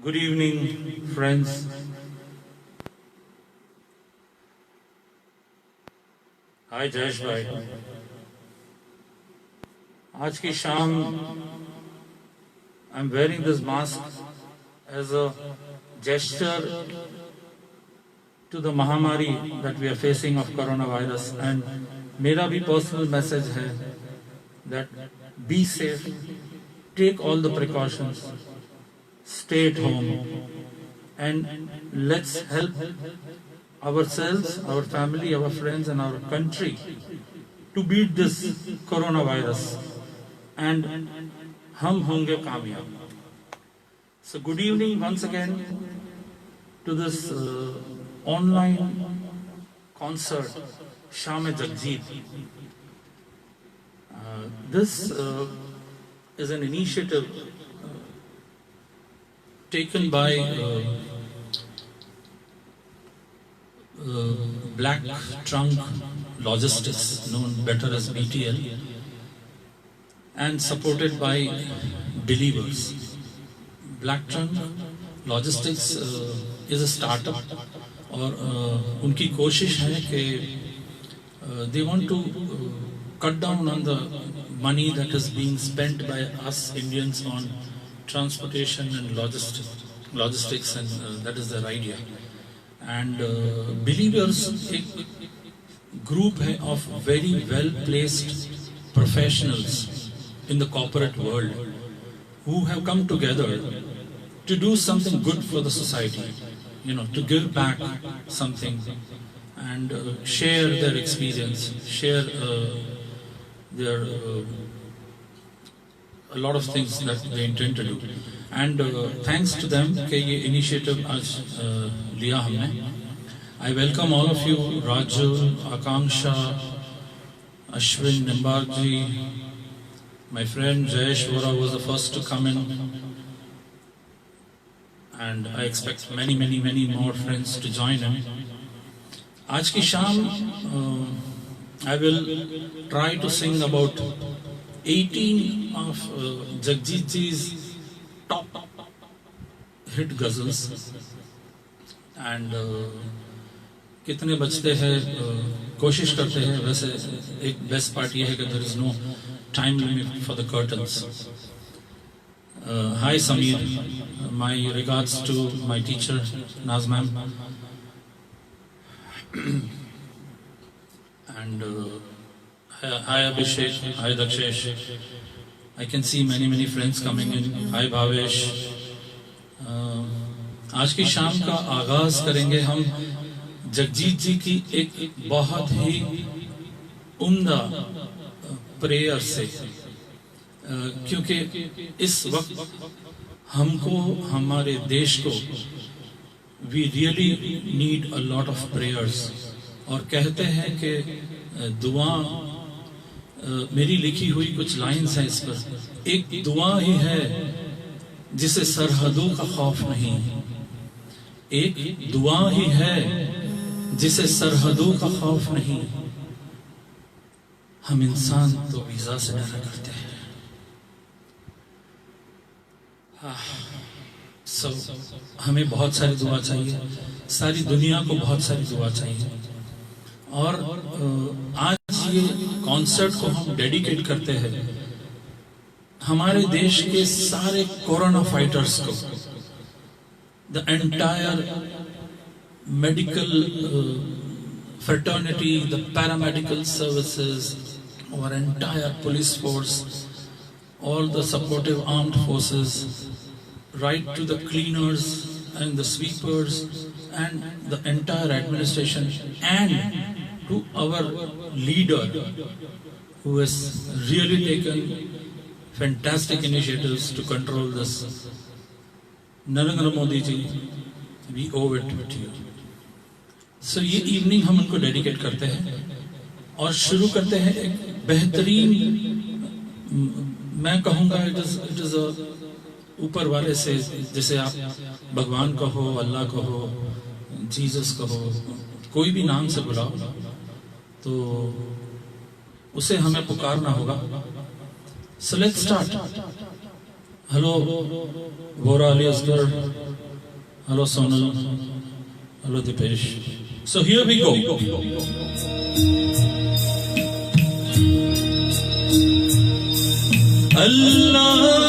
Good evening, friends. Hi, Jayesh bhai. आज की शाम I'm wearing this mask as a gesture to the Mahamari that we are facing of coronavirus, and मेरा भी personal message है that be safe, take all the precautions, stay at home, and let's help ourselves, our family, our friends, and our country to beat this coronavirus, and हम होंगे कामयाब. So good evening once again to this online concert Sham Jagjit. This is an initiative taken by Black Trunk Logistics, known better as BTL, and supported by Delivers. Black Trunk Logistics is a startup, और उनकी कोशिश है कि they want to cut down on the money that is being spent by us Indians on transportation and logistics, and that is their idea. And Believers एक group है of very well placed professionals in the corporate world who have come together to do something good for the society, to give back something and share their experience, share their a lot of things that they intend to do. And thanks to them कि ये initiative आज लिया हमने. I welcome all of you, Raju, Akanksha, Ashwin, Nimbarji, my friend Jayesh Vora was the first to come in, and I expect many more friends to join in. आज की शाम I will try to sing about 18 of Jagjit ji's top hit ghazals, and कितने बजते हैं कोशिश करते हैं. वैसे एक बेस्ट पार्ट ये है कि there is no time limit for the curtains. Hi Samir, my regards to my teacher Naz ma'am, and hi Abhishek, hi Dakshesh. I can see many friends coming in. Hi Bhavesh. आज की शाम का आगाज करेंगे हम जगजीत जी की एक बहुत ही उम्दा प्रेयर से, क्योंकि इस वक्त हमको, हमारे देश को we really need a lot of prayers. और कहते हैं कि दुआ, मेरी लिखी हुई कुछ लाइन्स हैं इस पर. एक दुआ ही है जिसे सरहदों का खौफ नहीं, एक दुआ ही है जिसे सरहदों का खौफ नहीं. हम इंसान तो वीजा से डरा करते हैं. हमें बहुत सारी दुआ चाहिए, सारी दुनिया को बहुत सारी दुआ चाहिए. और आज ये कॉन्सर्ट को हम डेडिकेट करते हैं हमारे देश के सारे कोरोना फाइटर्स को, the entire medical fraternity, the paramedical services, our entire police force, all the supportive armed forces, right to the cleaners and the sweepers and the entire administration, and to our leader who has really taken fantastic initiatives to control this, Narendra Modi ji, we owe it to you. So ये evening हम उनको dedicate करते हैं और शुरू करते हैं एक बेहतरीन, मैं कहूँगा इट इज ऊपर वाले से, जैसे आप भगवान कहो, अल्लाह कहो, जीसस कहो, कोई भी नाम से बुलाओ, तो उसे हमें पुकारना होगा. So let's start. Hello, Vora Ali Asgar. Hello, Sonal. Hello, Dipesh. So here we go. Allah.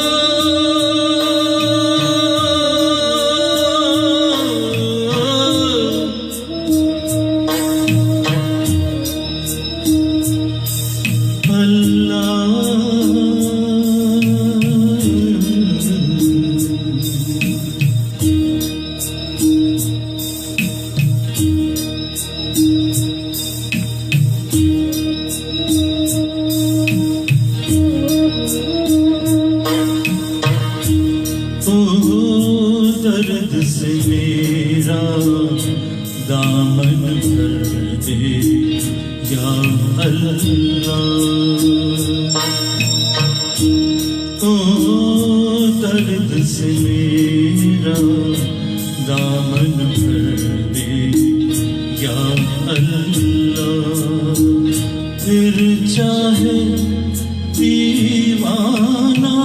दामन भर दे या अल्लाह, ओ दर्द से मेरा दामन भर दे या अल्लाह, फिर चाहे दीवाना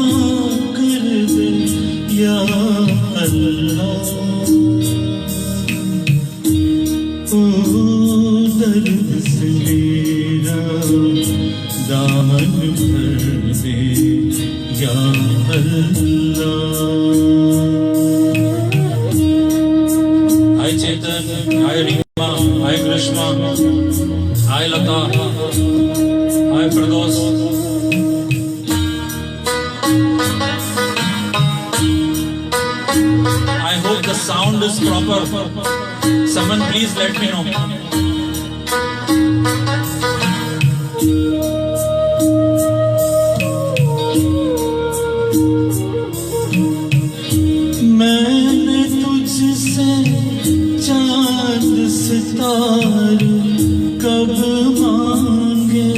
कर दे या अल्लाह, ओ दर्द से मेरा दामन भर दे या अल्लाह। Hi Chetan, hi Rima, hi Grishma, hi Lata, hi Prados. I hope the sound is proper. Someone please let me know. मैंने तुझसे चांद सितारे कब मांगे,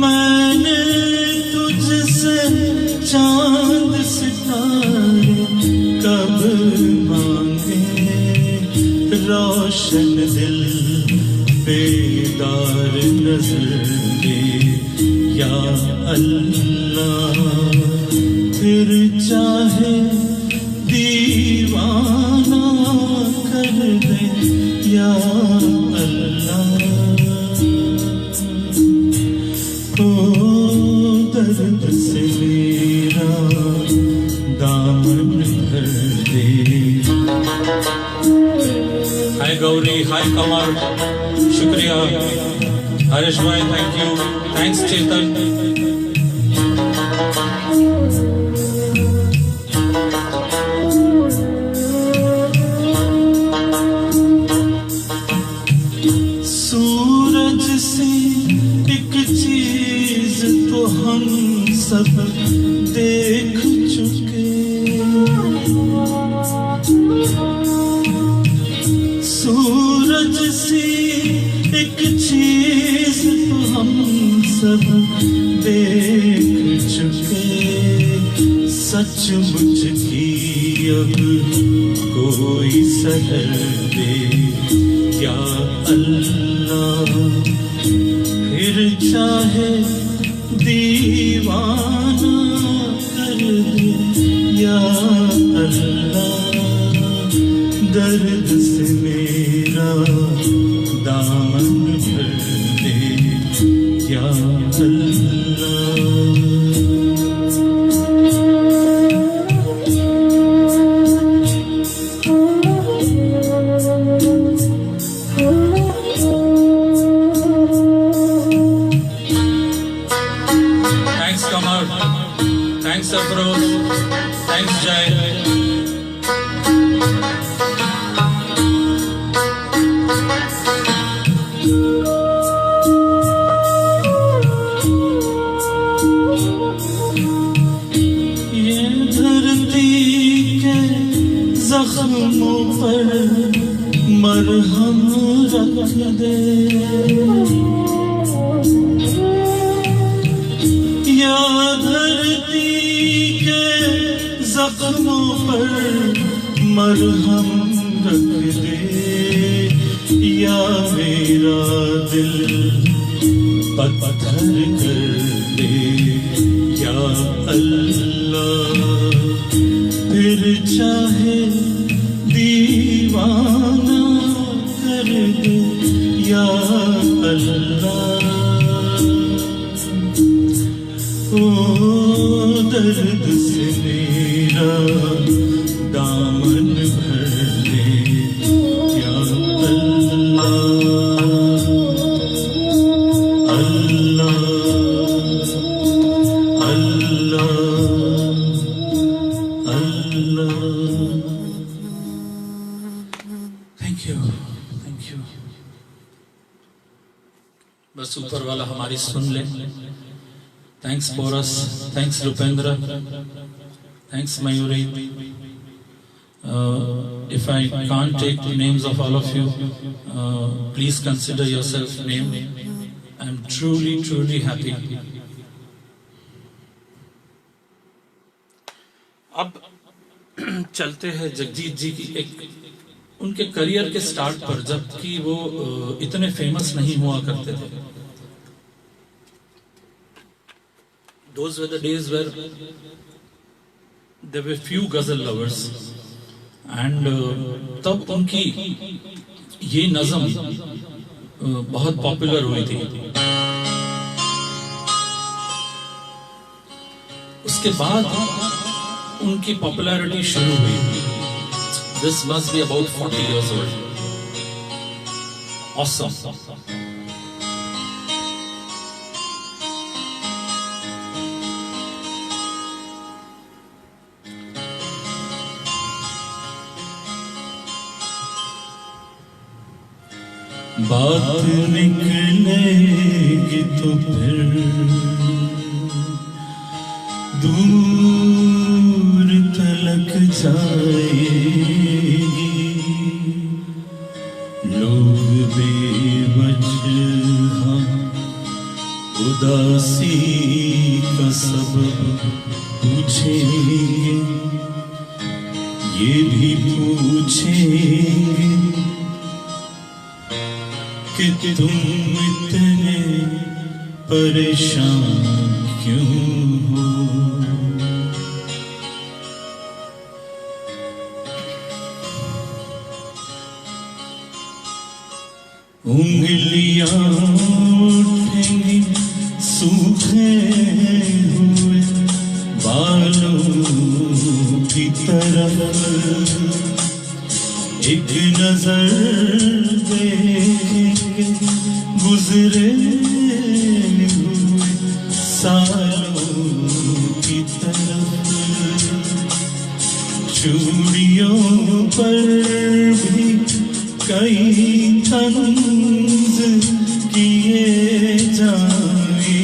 मैंने तुझसे चांद सितारे कब मांगे, रोशन दिल बेदार नजर दे या अल्लाह, फिर चाहे दीवाना कर दे या अल्लाह, ओ दर्द से मेरा दामन भर दे। हाय गौरी, हाय कमर, शुक्रिया हरीश भाई, थैंक यू, थैंक्स चेतन। सूरज से एक चीज तो हम सब देख चुके, सूरज सी एक चीज तो हम सब देख चुके, सचमुच की अब कोई सहर दे या अल्लाह, फिर चाहे दीवाना कर दे या अल्लाह, दर्द से मेरा दामन भर दे या अल्लाह। Thanks Kamar, thanks Afroz, thanks Jai. जख्मों पर मरहम रख दे या धरती के जख्मों पर मरहम रख दे या मेरा दिल पत्थर कर दे या अल्लाह, फिर चाहे दीवाना कर दे या अल्लाह। ओ दर्द से मेरा दामन भर दे या Allah, Allah, Allah, Allah. Thank you, thank you. बस ऊपर वाला हमारी सुन ले। Thanks Porus, thanks Rupendra, thanks Mayuri. If I can't take the names of all of you, please consider yourself named. I'm truly, truly happy. अब चलते हैं जगजीत जी की एक उनके करियर के स्टार्ट पर, जबकि वो इतने फेमस नहीं हुआ करते थे। Those were the days where there were few ghazal lovers, and तब उनकी ये नज़म बहुत पॉपुलर हुई थी। उसके बाद उनकी पॉपुलैरिटी शुरू हुई। This must be about 40 years old. Awesome. बात निकलेगी तो फिर दूर तलक जाएगी, लोग बेवजह उदासी का सबब पूछेंगे, ये भी पूछेंगे कि तुम इतने परेशान क्यों हो। उंगलियां उठेंगी सूखे हुए बालों की तरफ, एक नजर देखेंगे गुजरे हुए सालों की तरफ। चूड़ियों पर भी कई तंज किए जाएंगे,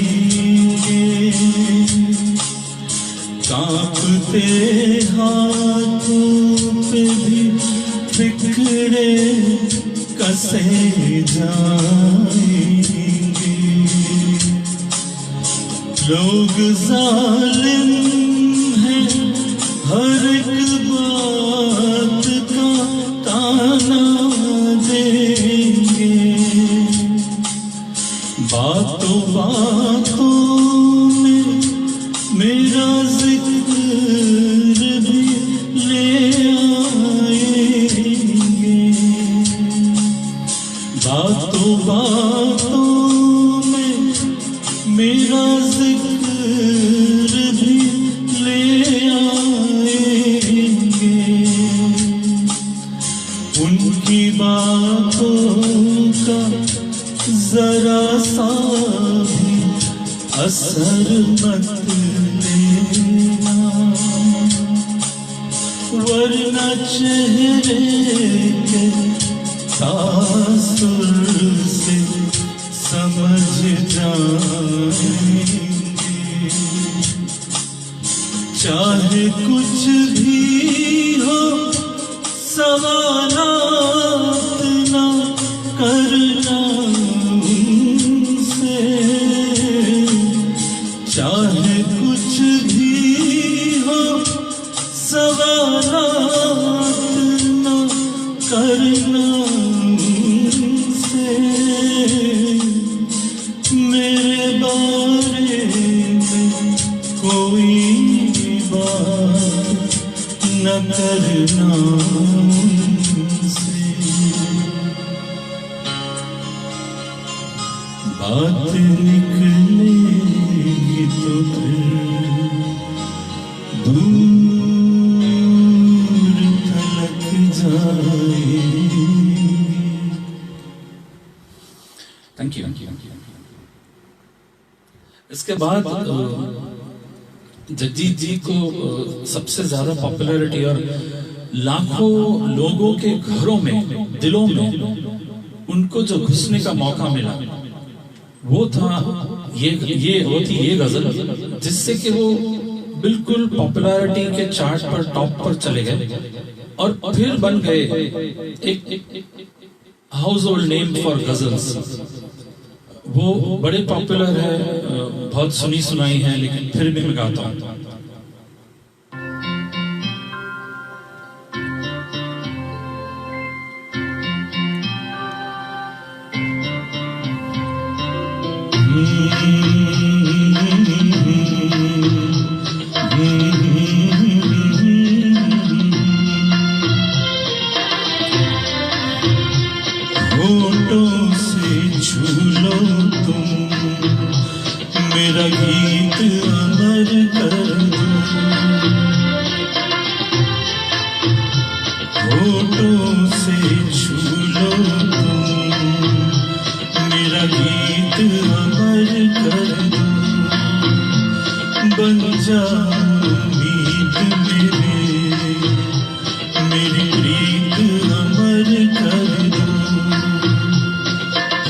कांपते हाथों पे भी फिक्रे कसे जाएंगे। लोग जालिम हैं, हर एक बात का ताना देंगे, बातों बातों में मेरा जिक्र भी ले आएंगे, बातों बातों में मेरा जिक्र भी ले आएंगे। उनकी बातों का जरा सा भी असर मत लेना, वरना चेहरे के तासुर से समझ जाएंगे। चाहे कुछ भी हो सवालात ना करना उनसे, चाहे कुछ भी हो सवालात ना करना उनसे। मेरे बारे न करना उनसे, बात निकलेगी तो फिर दूर तलक जाएगी। Thank you. इसके बाद जगजीत जी को सबसे ज्यादा पॉपुलैरिटी और लाखों लोगों के घरों में, दिलों में उनको जो घुसने का मौका मिला वो था ये गजल, जिससे कि वो बिल्कुल पॉपुलैरिटी के चार्ट पर टॉप पर चले गए और फिर बन गए एक house hold name for ghazals. वो बड़े पॉपुलर है, बहुत सुनी सुनाई है, लेकिन फिर भी मैं गाता हूं। होठों से छू लो तुम मेरा गीत अमर कर दो, होठों से छू लो तुम मेरा गीत अमर कर दो, बन जाओ उम्मीद मेरी प्रीत अमर कर दो,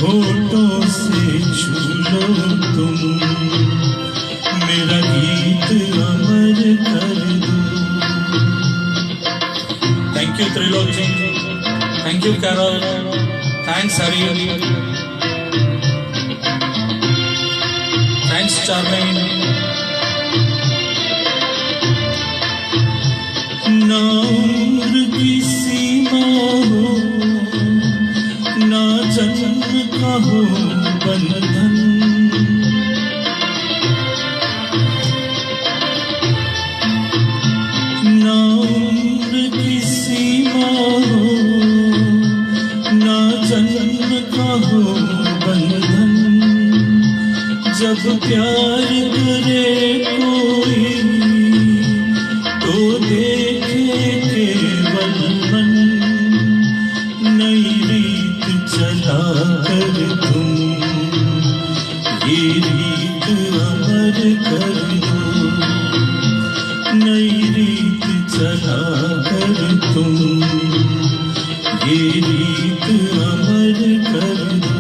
होठों से छू लो तुम मेरा गीत अमर कर दो। Thank you Trilok ji, thank you Carol, thanks Hari, thanks Charming. ना उम्र की सीमा हो, ना जन्म का हो बंधन, ना उम्र की सीमा हो, ना जन्म का हो बंधन, जब प्यार करे कोई तो देखे केवल मन, नई रीत चला कर तुम ये रीत अमर कर दो, नई रीत चला कर तुम ये रीत अमर कर दो।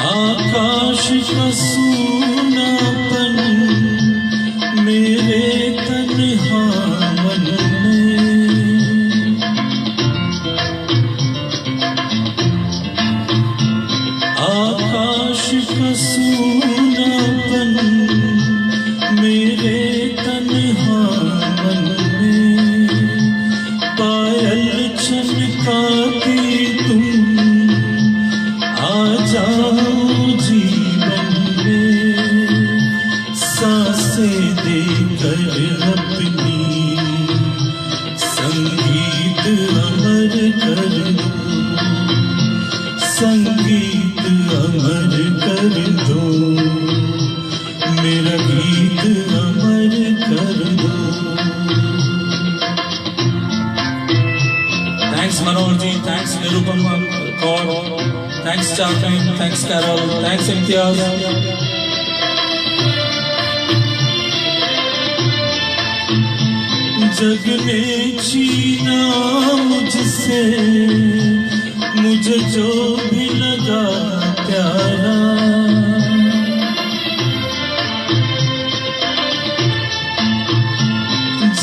आकाश का सूनापन मेरे तन्हा मन में, आकाश का सूनापन मेरे तन्हा मन में, पायल छनकाती तुम आ जाओ जीवन में, सांसें देकर अपनी संगीत अमर कर दो, संगीत अमर कर दो, मेरा गीत अमर कर दो। Thanks Manohar ji, thanks Nirupam Kaur, thanks Charming, thanks Carol, thanks Imtiaz. जग ने छीना मुझसे मुझे जो भी लगा प्यारा,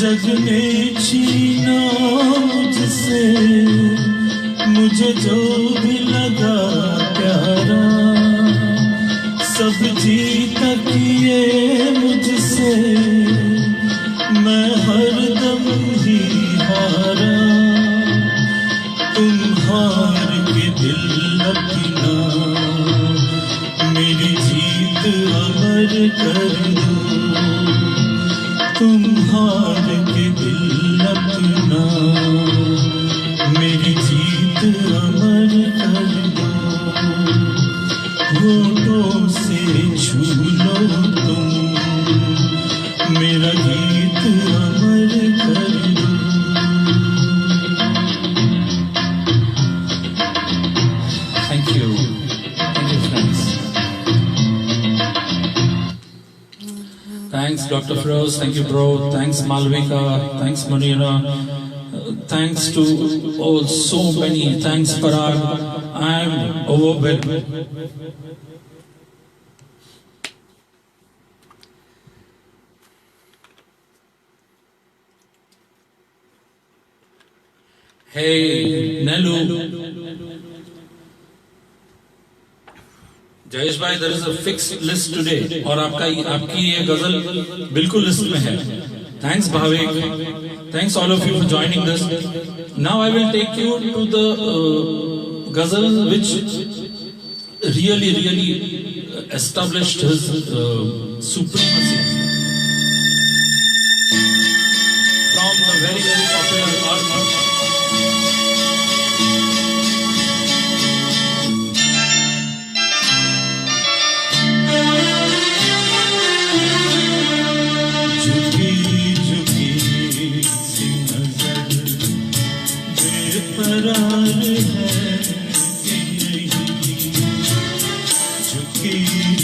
जग ने छीना मुझसे मुझे जो भी लगा प्यारा, सब जीता किए मुझसे मैं हरदम ही हारा, मेरी जीत अमर कर दो, होठों से छू लो तुम, मेरा गीत अमर कर दो। Thank you friends. Thanks Dr. Feroz, thank you bro, thanks Malvika, thanks Munira, thanks to all so many, thanks Parag, I am overwhelmed. Hey Nelu, Jayesh भाई, there is a fixed list today और आपकी ये गजल बिल्कुल list में है। Thanks Bhavik, thanks all of you for joining this. Now I will take you to the ghazal which really established his supremacy from the very popular art. बेकरार है कि नहीं, झुकी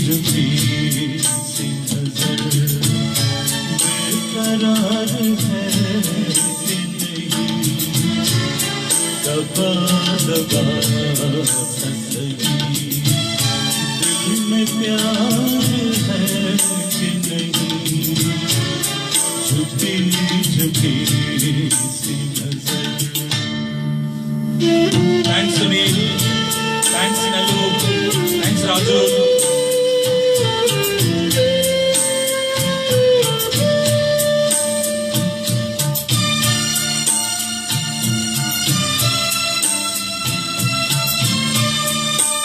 झुकी सी नजर, बेकरार है कि नहीं, दबा दबा सही, दिल में प्यार है कि नहीं, झुकी झुकी सी नजर। Thanks Sunil, thanks Nelu, thanks Raju.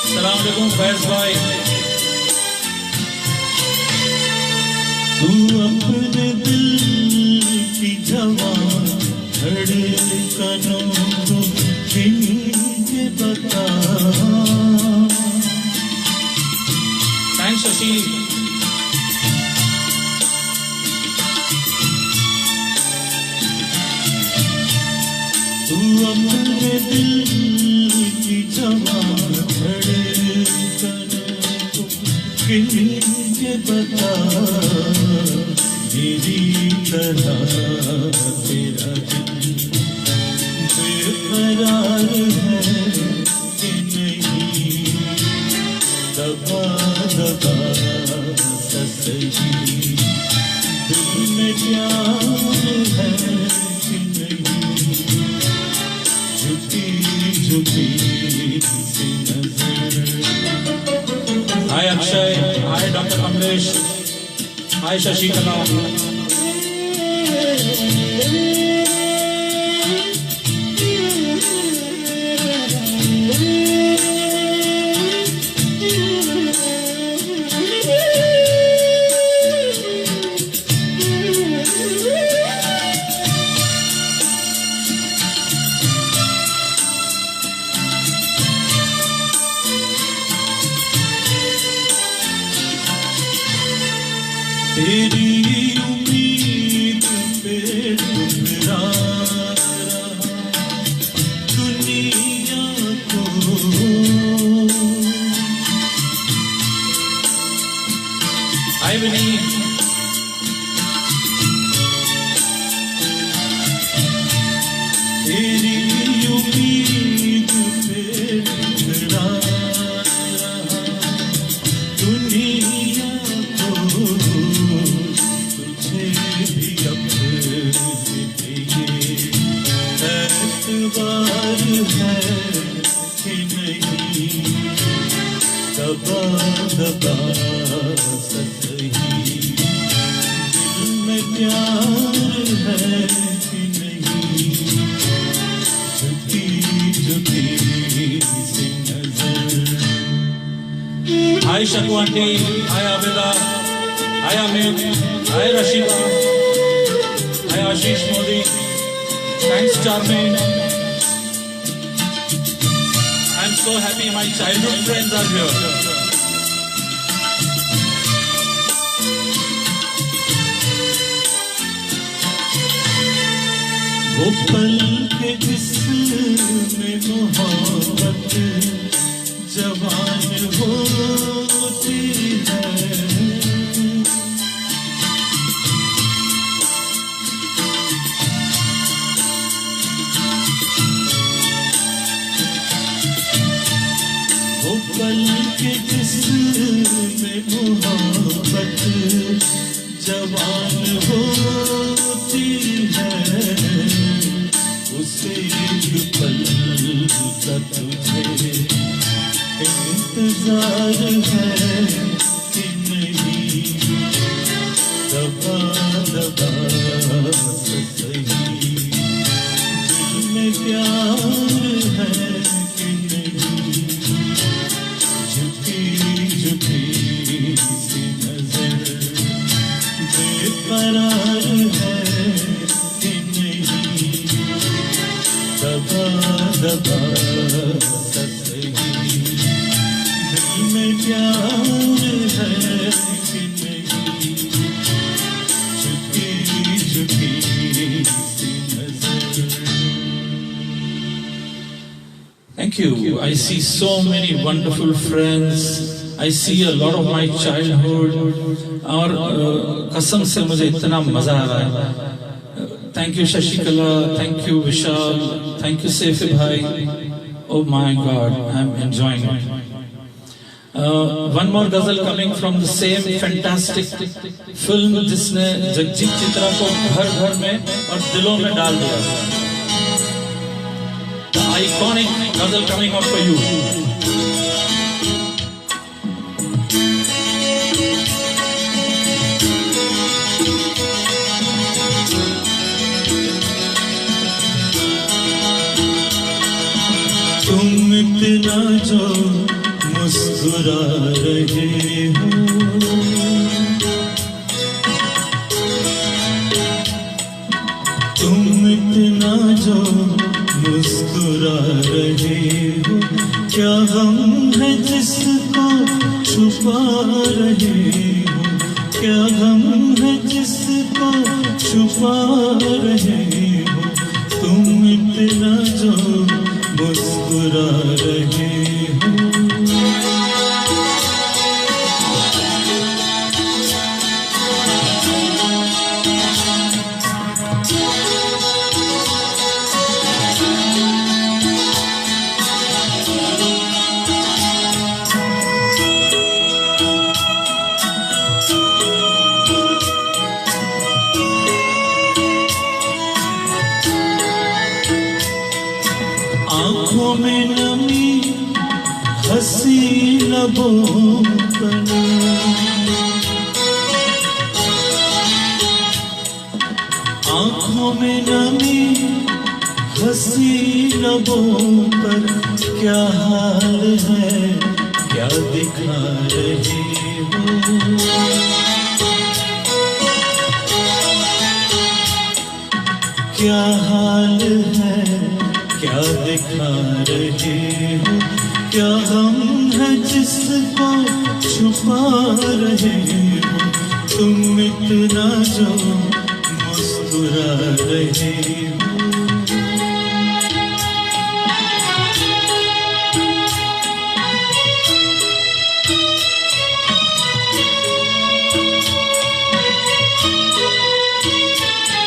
Assalamu alaikum Faiz bhai. तू अपने दिल की जवान धड़कनों को ये बता। Thanks Shashi. तू अपने दिल की जवान धड़कनों को ये बता, मेरी तरह तेरा दिल बेकरार है कि नहीं, दबा दबा सही, दिल में प्यार है कि नहीं, झुकी झुकी सी नजर। Hi Akshay, hi Dr. Kamlesh, hi Shashi Kala. तेरी उम्मीद पे ठुकरा दुनिया को, Hi Vinny. तेरी उम्मीद पे ठुकरा दुनिया को, तुझे भी अपने एतबार है कि नहीं, दबा दबा सही, दिल में प्यार है कि नहीं, झुकी झुकी सी नजर। Hi Shaku aunty, hi Abida, hi Amit, hi Rashida, hi Ashish Modi. Thanks Charmaine. so happy my childhood friends are here. वो पल के जिसमें मोहब्बत जवान होती है, वो पल के जिसमें मोहब्बत जवान होती है, उसे एक पल का तुझे इंतजार है कि नहीं, दबा दबा सही दिल में प्यार है कि नहीं, झुकी झुकी सी नजर बेकरार है कि नहीं, दबा दबा सही दिल में प्यार है कि नहीं, झुकी झुकी सी नजर। Thank you. I see so many wonderful friends. I see a lot of my childhood. और कसम से मुझे इतना मजा आ रहा है. Thank you Shashikala, thank you Vishal, thank you Saifi bhai. Oh my God, I'm enjoying it. One more ghazal coming from the same fantastic film जिसने जगजीत चित्रा को घर घर में और दिलों में डाल दिया. The iconic ghazal coming out for you. तुम इतना जो मुस्कुरा रहे हो, तुम इतना जो मुस्कुरा रहे हो, क्या हम है जिसको छुपा रहे हो, क्या हम है जिसको छुपा रहे हो, तुम इतना जो मुस्कुरा रहे हो। आँखों में नमी हंसी लबों पर, आँखों में नमी हंसी लबों पर, क्या हाल है क्या दिखा रहे हो, क्या हाल है क्या दिखा रहे हो, क्या हम है जिसको छुपा रहे हो, तुम इतना जो मुस्कुरा रहे हो।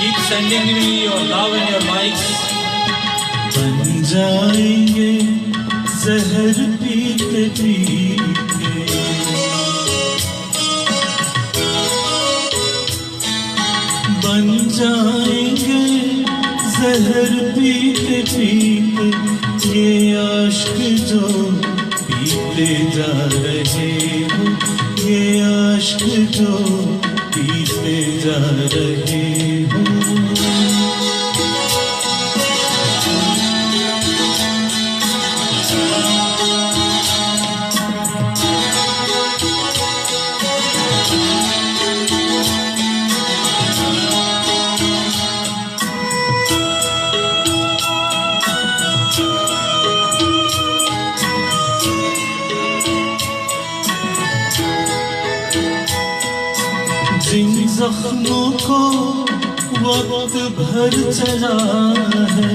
Keep sending me your love and your likes. बन जाएंगे जहर पीते पीते, बन जाएंगे जहर पीते पीते, ये आशिक जो पीते जा रहे हो, ये आशिक जो पीते जा रहे हो। जख्मों को वक्त भर चला है,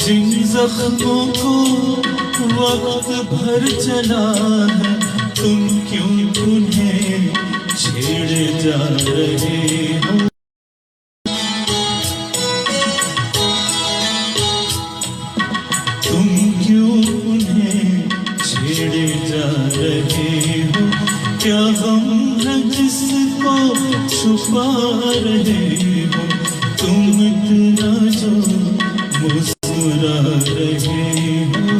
जिन जख्मों को वक्त भर चला है, तुम क्यों उन्हें छेड़े जा रहे हो। तुम क्यों उन्हें छेड़े जा रहे हो। क्या गम है जिसको छुपा रहे हो, तुम इतना जो मुस्कुरा रहे हो।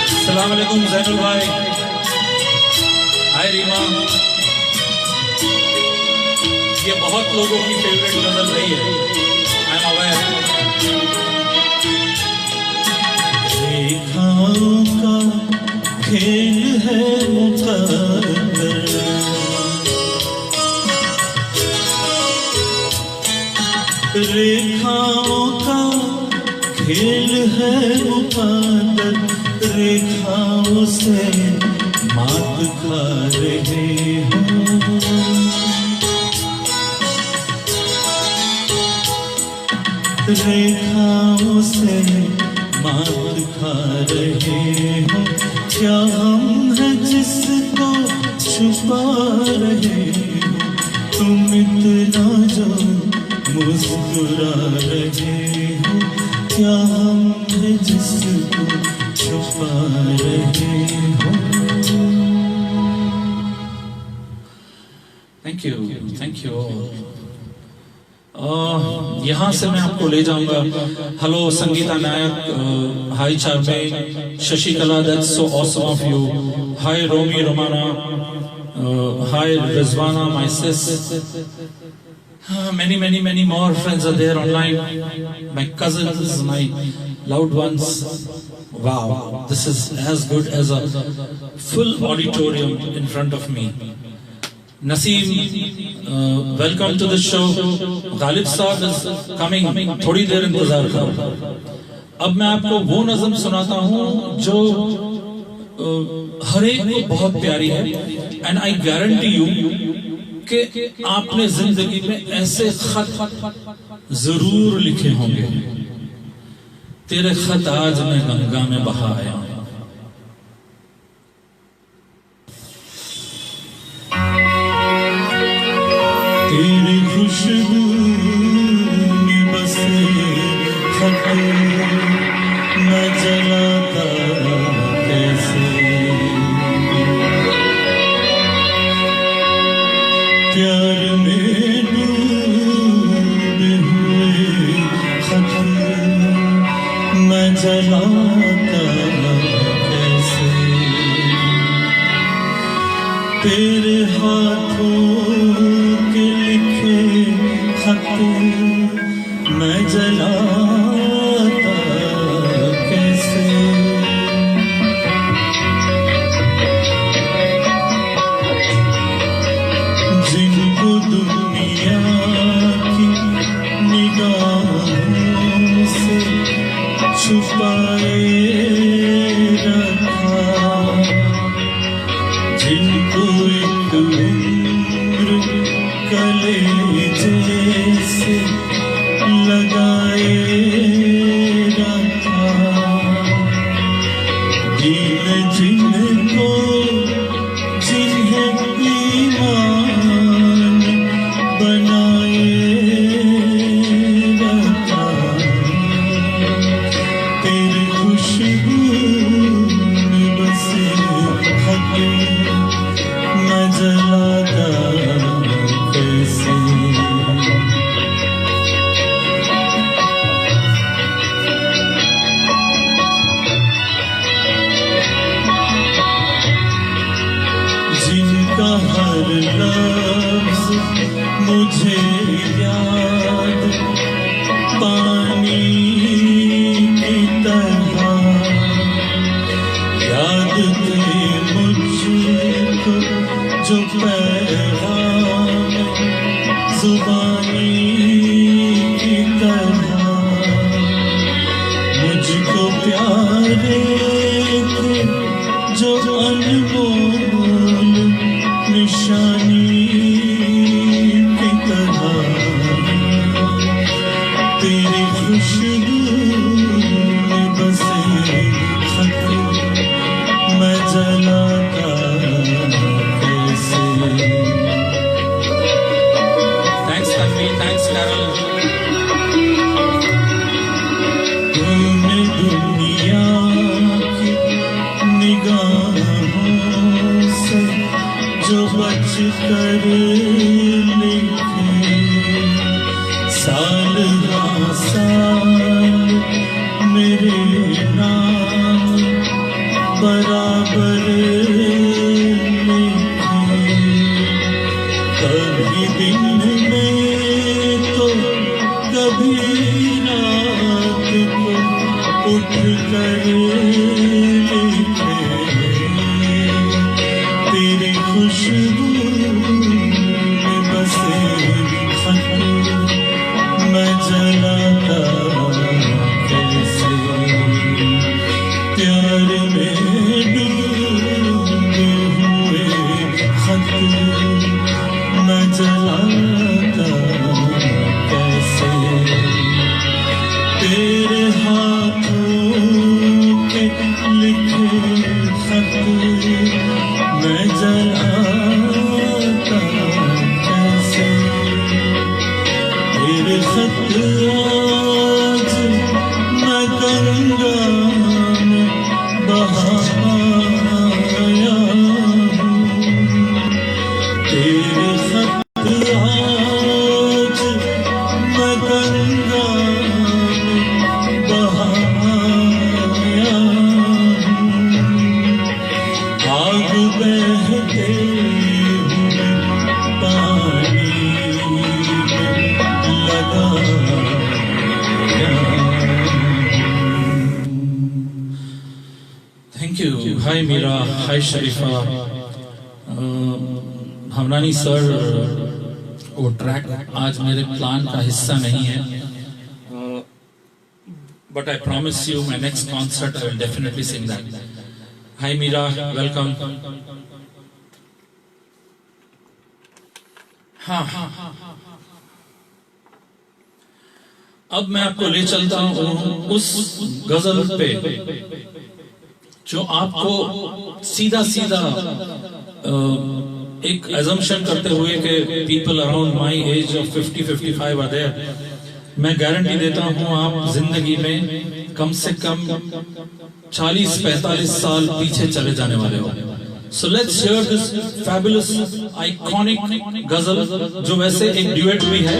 अस्सलाम वालेकुम ज़ैनुल भाई, हाय रीमा। ये बहुत लोगों की फेवरेट गजल रही है, आई एम अवेयर। रेखाओं का खेल है मुकद्दर, रेखाओं का खेल है मुकद्दर, रेखाओं से मात खा रहे हो। रेखाओं से मात खा रहे हो। क्या हम है जिसको छुपा रहे हो, तुम इतना जो मुस्कुरा रहे हो। क्या हम है जिसको छुपा रहे हो। Thank you. यहाँ से मैं आपको ले जाऊंगा। हेलो संगीता नायक, हाय चार्मे, Shashikala, that's so awesome of you. Hi Romi Romana, hi Rizwana, my sis. Many more friends are there online. My cousins, my loved ones. Wow, this is as good as a full auditorium in front of me. Naseem, welcome to the show. Ghalib Saab is coming. थोड़ी देर इंतजार करो। अब मैं आपको वो नज़म सुनाता हूँ जो हर एक को बहुत प्यारी है। And I guarantee you कि आपने जिंदगी में ऐसे खत जरूर लिखे होंगे। तेरे खत आज मैं गंगा में बहा आया हूं। तेरी खुशबू में बसे खत न जलाता कैसे, प्यार में डूबे हुए खत मैं जलाता कैसे। तेरे हाथों के लिखे खत मैं जलाता कैसे। जिनको दुनिया की निगाहों से छुपाए रखा, जिनको एक उम्र कलेजे से लगाए रखा, दिन जिनको जिन्हें ईमान बनाए रखा। तेरी खुशबू में बसे खत मैं जलाता कैसे। जिनका हर लफ्ज मुझे याद पानी की तरह, याद थे मुझको जो पैगाम जुबानी की तरह, मुझको प्यारे थे खुशबू में बसे खत मैं जलाता कैसे। Thanks Tanvi, thanks Carol. तूने दुनिया की निगाहों से जो बच कर लिखे साल हाँ साल मेरे नाम बराबर लिखे। कभी दिन में तो कभी रात को उठ कर लिखे तेरी खुशबू में बसे खत मैं जलाता कैसे। प्यार में डूबे हुए खत मैं जलाता कैसे। तेरे हाथों के लिखे खत मैं जलाता कैसे। तेरे खत आज मैं गंगा में बहाया हूँ। तेरे खत आज मैं गंगा में बहाया हूँ। आग बहते हुए पानी में लगाया। Thank you. Hi Meera, hi Sharifa. हमरानी सर वो ट्रैक आज मेरे प्लान का हिस्सा नहीं है, but I promise you my next concert I will definitely sing that. Hi Meera, welcome. हाँ, अब मैं आपको ले चलता हूँ उस गजल पे जो आपको सीधा सीधा एक assumption करते हुए कि people around my age of 50-55 are there, मैं गारंटी देता हूँ आप जिंदगी में कम से कम 40-45 साल पीछे चले जाने वाले हो। So let's hear this fabulous iconic गजल जो वैसे एक duet भी है।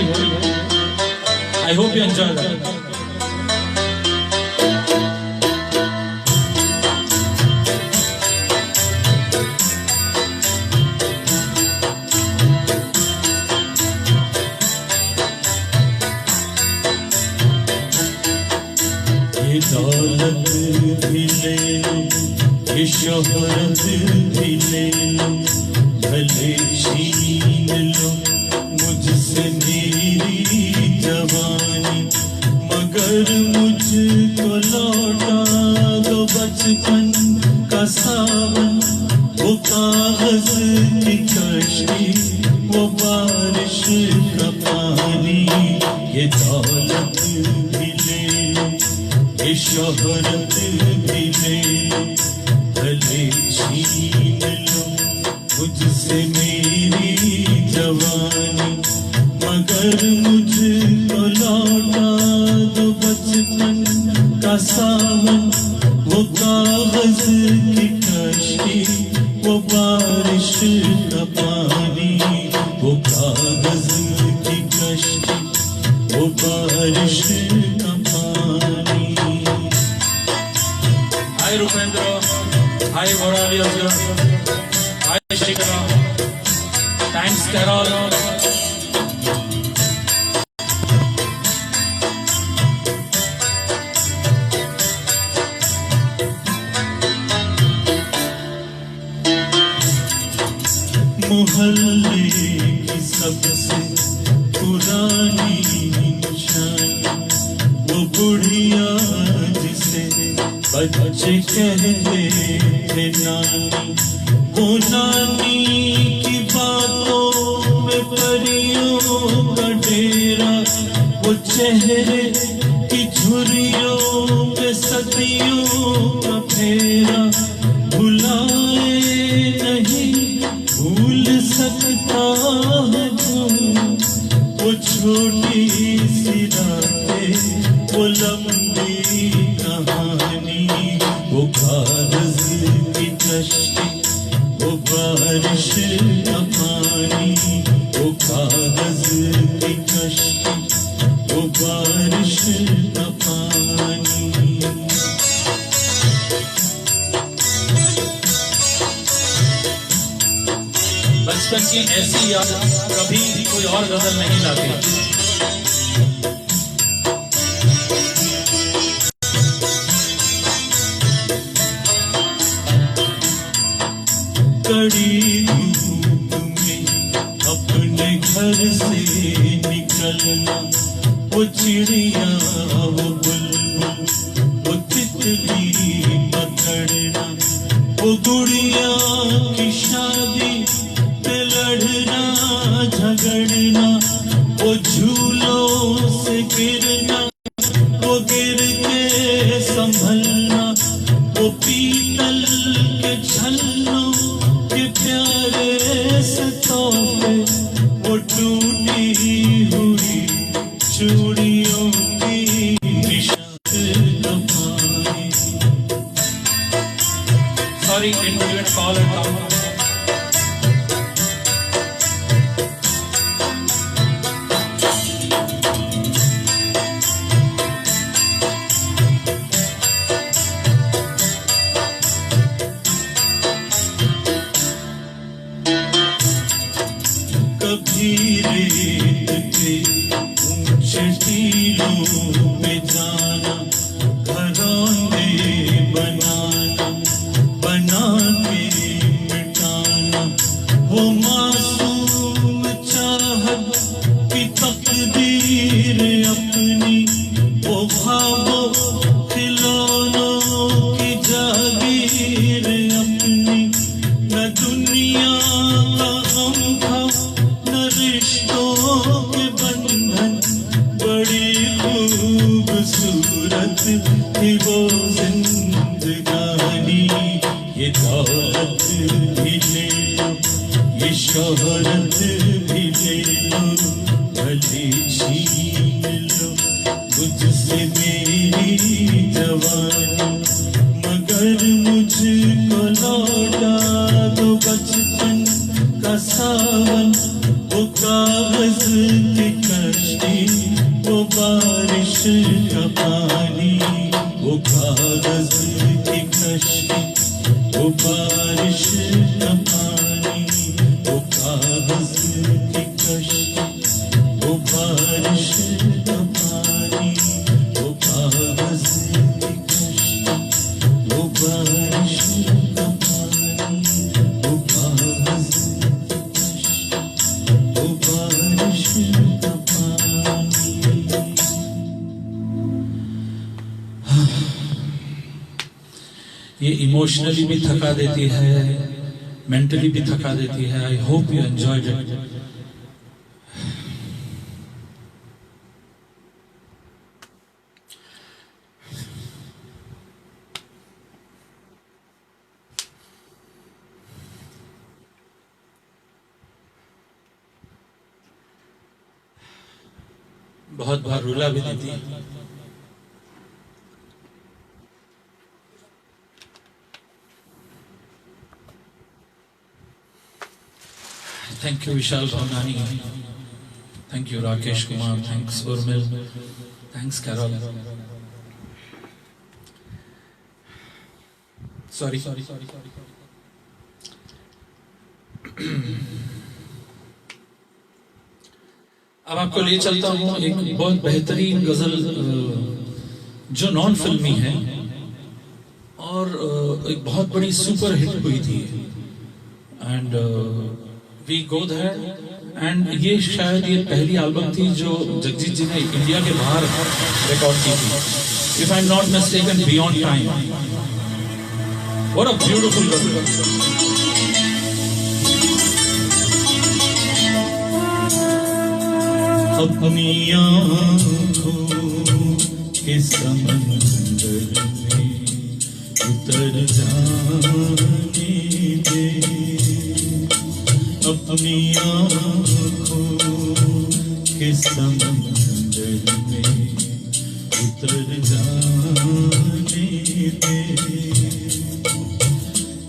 I hope you enjoy that. ये दौलत भी ले लो, ये शोहरत भी ले लो, भले छीन लो मुझसे मेरी जवानी, मगर मुझको लौटा दो बचपन का सावन। वो कागज की कश्ती, वो बारिश का पानी। ये दौलत भी ले लो, ये शोहरत भी ले लो, भले छीन लो मुझसे मेरी जवानी, मगर मुझको लौटा दो बचपन का सावन। वो कागज की कश्ती, वो बारिश का पानी। वो कागज की कश्ती, वो बारिश का पानी। Hi Rupendra, hi Morali Azgar, hi Shikara, thanks Carol. मोहल्ले की सबसे पुरानी निशानी, वो बुढ़िया जिसे बच्चे कहते थे नानी। वो नानी की बातों में परियों का डेरा, वो चेहरे कि झुर्रियों में सदियों का फेरा भुलाए नहीं भूल सकता है जो वो छोटी सी रातें वो लंबी कहानी वो कागज की कश्ती वो बारिश का पानी वो कागज की कश्ती वो बारिश का पानी। बचपन की ऐसी याद कभी कोई और गजल नहीं लाती। कड़ी धूप में अपने घर से निकलना वो चिड़िया वो बुलबुल वो तितली पकड़ना वो गुड़िया की शादी पे लड़ना झगड़ना वो झूलों से गिरना वो गिर के संभलना वो पीतल के छल्लों के प्यारे से तोहफे वो टूटी हुई चूड़ियों की निशात कमाई। Sorry, didn't call it out. कभी रेत के ऊंचे टीलों पे जाना घरौंदे बनाना बना के मिटाना वो मासूम चाहत की तकदीर अपनी वो ख्वाबों खिलौनों की जागीर अपनी न दुनिया का गम था न रिश्तों के बंधन बड़ी खूबसूरत थी वो जिंदगानी। ये दौलत भी ले लो ये शोहरत भी ले लो भले छीन लो मुझसे मेरी जवानी मगर मुझको लौटा दो बचपन का सावन वो कागज की कश्ती वो बारिश का पानी वो कागज की कश्ती वो बारिश का पानी वो कागज की कश्ती वो बारिश का पानी वो कागज की कश्ती वो बारिश का पानी वो कागज की कश्ती वो बारिश का पानी। ये इमोशनली भी थका देती है, मेंटली भी थका देती है। I hope you enjoyed it. बहुत बार रुला भी देती है। Thank you, Vishal Bhavnani. Thank you, Rakesh Kumar. Thanks, Urmil. Thanks, Carol. Sorry. अब आपको ले चलता हूँ एक बहुत बेहतरीन गजल जो नॉन फिल्मी है और एक बहुत बड़ी सुपर हिट हुई थी and we go there and ये शायद ये पहली एल्बम थी जो जगजीत जी ने इंडिया के बाहर रिकॉर्ड की थी, if I am not mistaken, beyond time. What a beautiful गजल। अपनी आँखों के समंदर में उतर जाने दे, अपनी आँखों के समंदर में उतर जाने दे।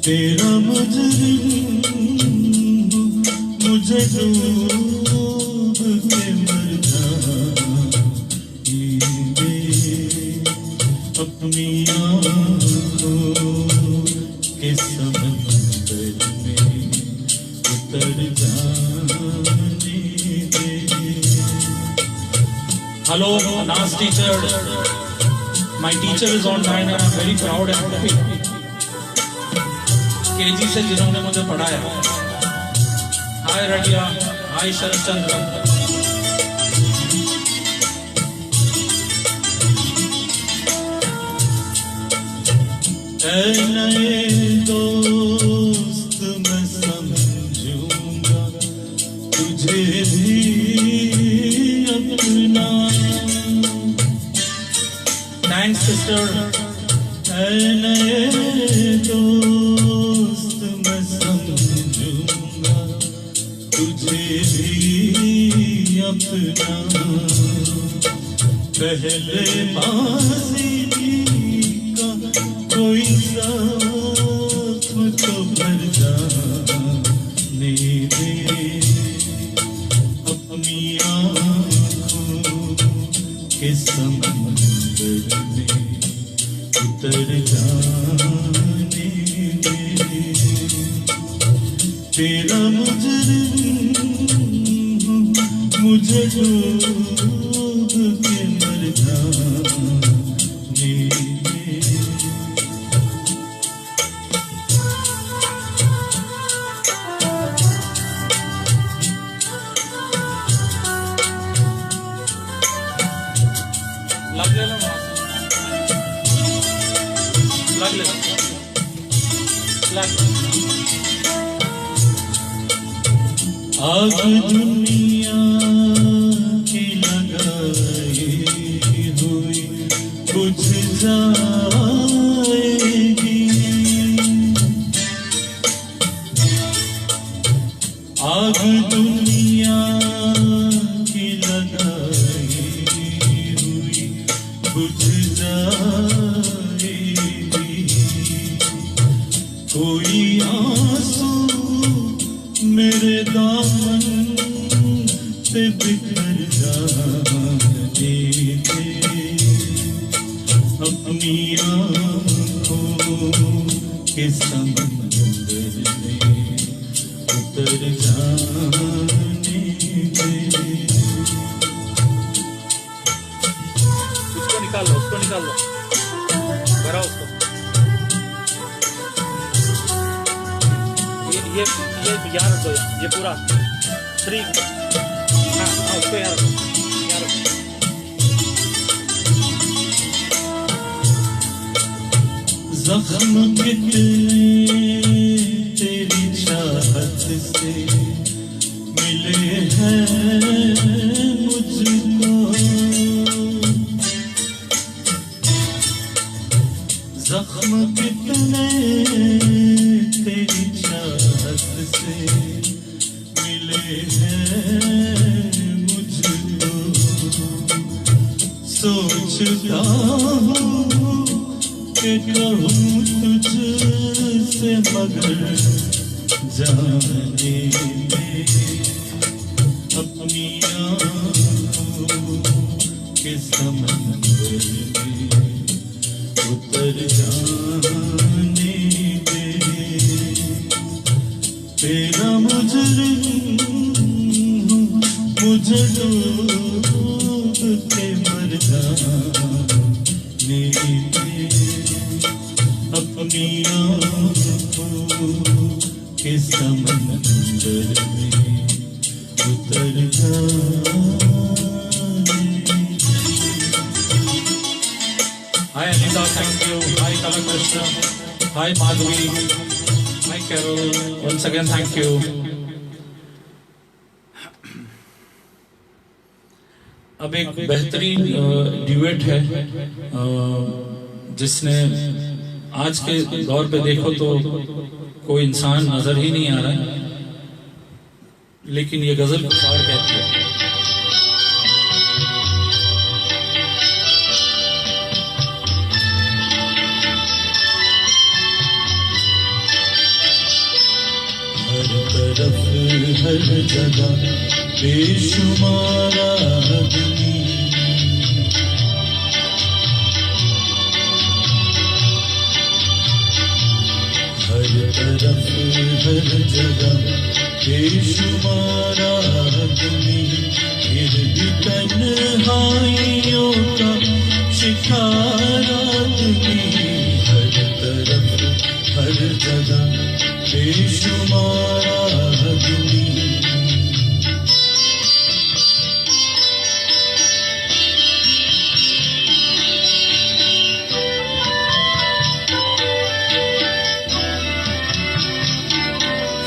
तेरा मुजरिम मुझे डूब के मर जाने दे, अपनी आँखों के समंदर में उतर जाने दे। Hello, Nas teacher. My teacher is online and I'm very proud and happy. KG से जिन्होंने मुझे पढ़ाया. Hi Radia, hi Sharad Chandra. ऐ नए दोस्त मैं समझूंगा तुझे भी अपना। Thanks sister. ऐ नए दोस्त मैं समझूंगा तुझे भी अपना। पहले माज़ी का कोई साथ तो भर जाने दे, अपनी आँखों के समंदर में उतर जाने दे। तेरा मुजरिम मुझे डूब के मर जाने दे। लग ले लो वहाँ से. लग ले. लग. आग दुनिया की लगाई हुई बुझ जाएगी। आग दुनिया की लगाई हुई बुझ जाएगी। कोई आंसू मेरे दामन से बिखर जाने दे, अपनी आँखों के समंदर में उतर जाने दे। उसको निकाल लो, उसको निकाल लो. भरा उसको. ये यार दो, ये पूरा 3. हाँ उसको यार दो, यार दो. ज़ख्म कितने तेरी चाहत से मिले हैं मुझको। ज़ख्म कितने तेरी चाहत से मिले हैं मुझको। सोचता हूँ कि कहूँ तुझसे मगर जाने दे, अपनी आँखों के समंदर में उतर जाने दे। तेरा मुजरिम मुझे डूब के मर जाने दे, अपनी आँखों के समंदर में उतर जाने दे। Hi Anita, thank you. Hi Kalakrishna. Hi Madhuri. Hi Carol. Once again, thank you. अब एक बेहतरीन ड्यूएट है जिसने आज के दौर पे देखो तो कोई इंसान नजर ही नहीं आ रहा है, लेकिन ये गजल कुफार कहती है। हर तरफ हर जगह बेशुमार आदमी, हर तरफ हर जगह बेशुमार आदमी, फिर भी तन्हाइयों का शिकार आदमी। हर तरफ हर जगह बेशुमार आदमी।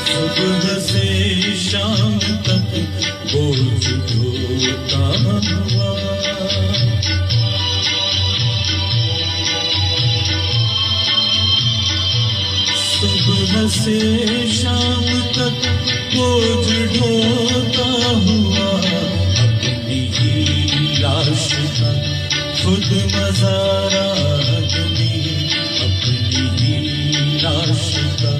सुबह से शाम तक बोझ ढोता हुआ, सुबह से शाम तक बोझ ढोता हुआ, अपनी ही लाश का खुद मज़ारा आदमी, अपनी ही लाश का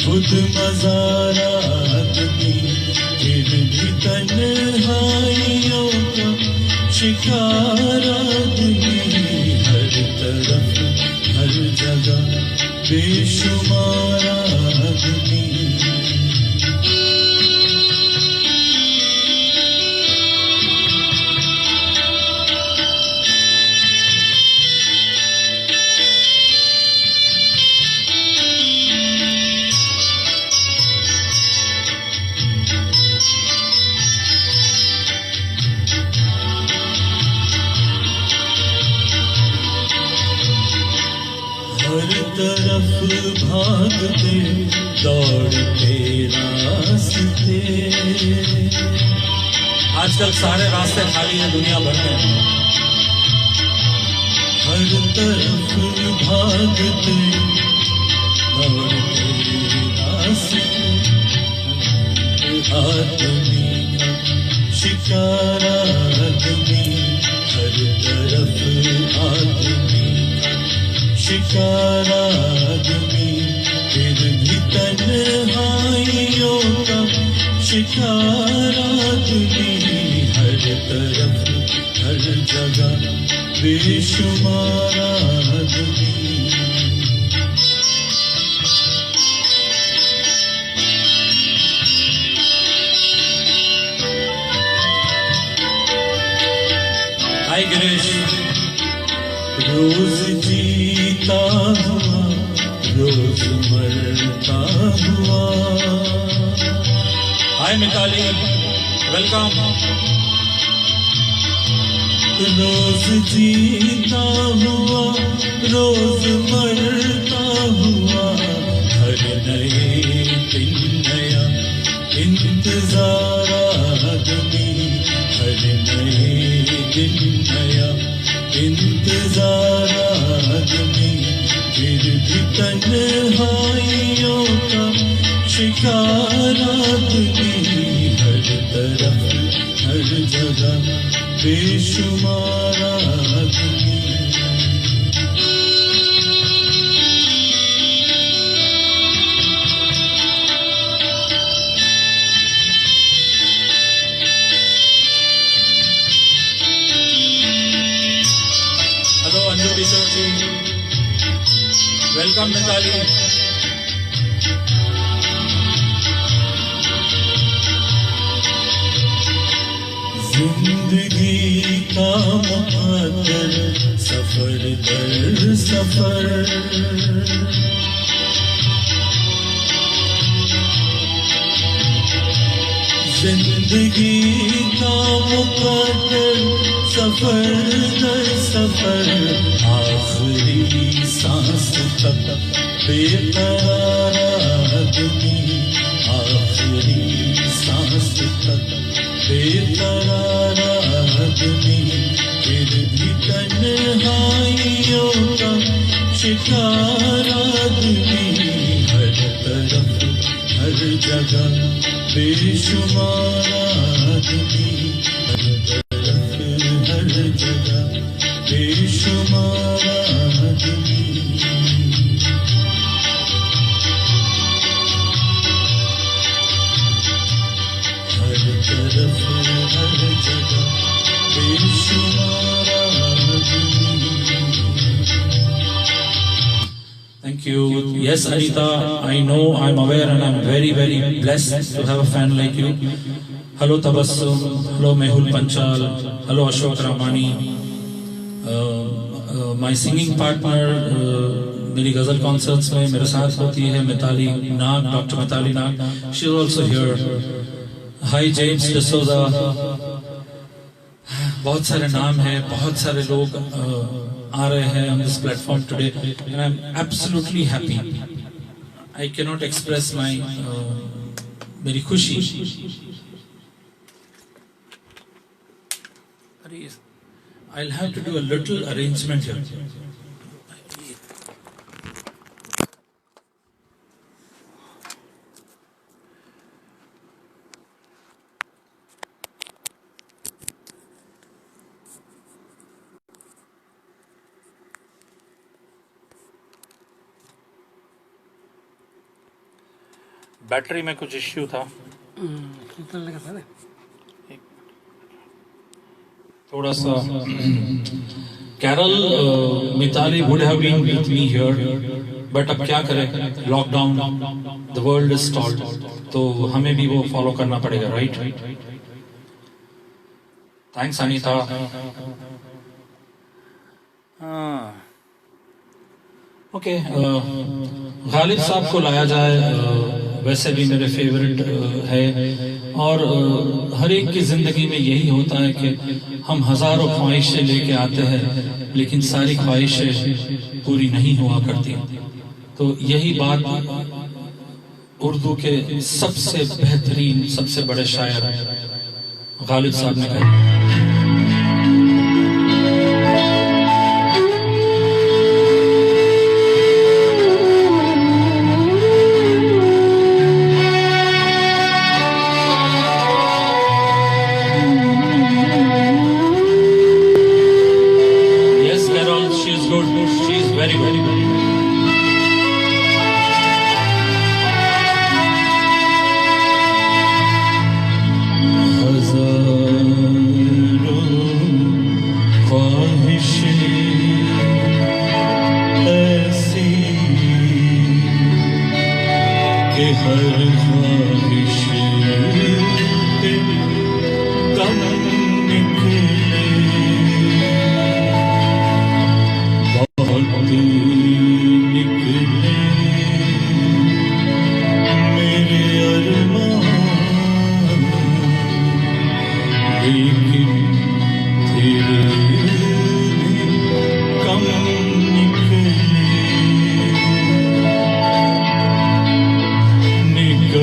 खुद मज़ारा आदमी। फिर भी तन्हाइयों का शिकार आदमी। हर तरफ हर जगह बेशुमार आदमी। हर तरफ भागते दौड़ते रास्ते, आजकल सारे रास्ते खाली हैं दुनिया भर में। हर तरफ भागते दौड़ते रास्ते, आदमी का शिकार आदमी। हर तरफ आदमी शिकार आदमी। फिर भी तन्हाइयों का शिकार आदमी। हर तरफ हर जगह बेशुमार आदमी। हाय गिरीश। रोज जीता हुआ रोज मरता हुआ। हाय मिताली, वेलकम। रोज जीता हुआ रोज मरता हुआ। हर नए दिन नया इंतजार आदमी। हर नए दिन नया इंतजार आदमी। फिर भी तन्हाइयों का शिकार आदमी। हर तरफ हर जगह बेशुमार आदमी। अंजू किशोर जी, वेलकम मिताली। जिंदगी का मुकद्दर सफर दर सफर। जिंदगी का मुकद्दर सफर दर सफर। आखिरी सांस तक बेकरार आदमी। आखिरी सांस तक बेकरार आदमी। शिकार आदमी हर तरफ हर जगह बेशुमार आदमी हर तरफ हर जगह बेशुमार आदमी हर तरफ हर जगह बेशुमार आदमी. Thank you. Yes, Anita, I know, I'm aware, and I'm very, very blessed to have a fan like you. Hello, Tabassum. Hello, Mehul Panchal. Hello, Ashok Ramani. My singing partner, मेरी गजल कॉन्सर्ट्स में मेरे साथ होती है Mitali Nag, doctor Mitali Nag. She is also here. Hi, James D'Souza. बहुत सारे नाम हैं, बहुत सारे लोग आ रहे हैं on this platform today, and I'm absolutely happy. I cannot express my मेरी खुशी. I'll have to do a little arrangement here. Battery में कुछ इश्यू था, थोड़ा सा. Carol, Mitali would have been with me here, but अब क्या करें, lockdown, the world is stalled, तो हमें भी वो फॉलो करना पड़ेगा, right? Thanks Anita. Okay, Ghalib साहब को लाया जाए. वैसे भी मेरे फेवरेट है, और हर एक की ज़िंदगी में यही होता है कि हम हज़ारों ख्वाहिशें लेके आते हैं, लेकिन सारी ख्वाहिशें पूरी नहीं हुआ करती. तो यही बात उर्दू के सबसे बेहतरीन, सबसे बड़े शायर गालिब साहब ने कहा. निकले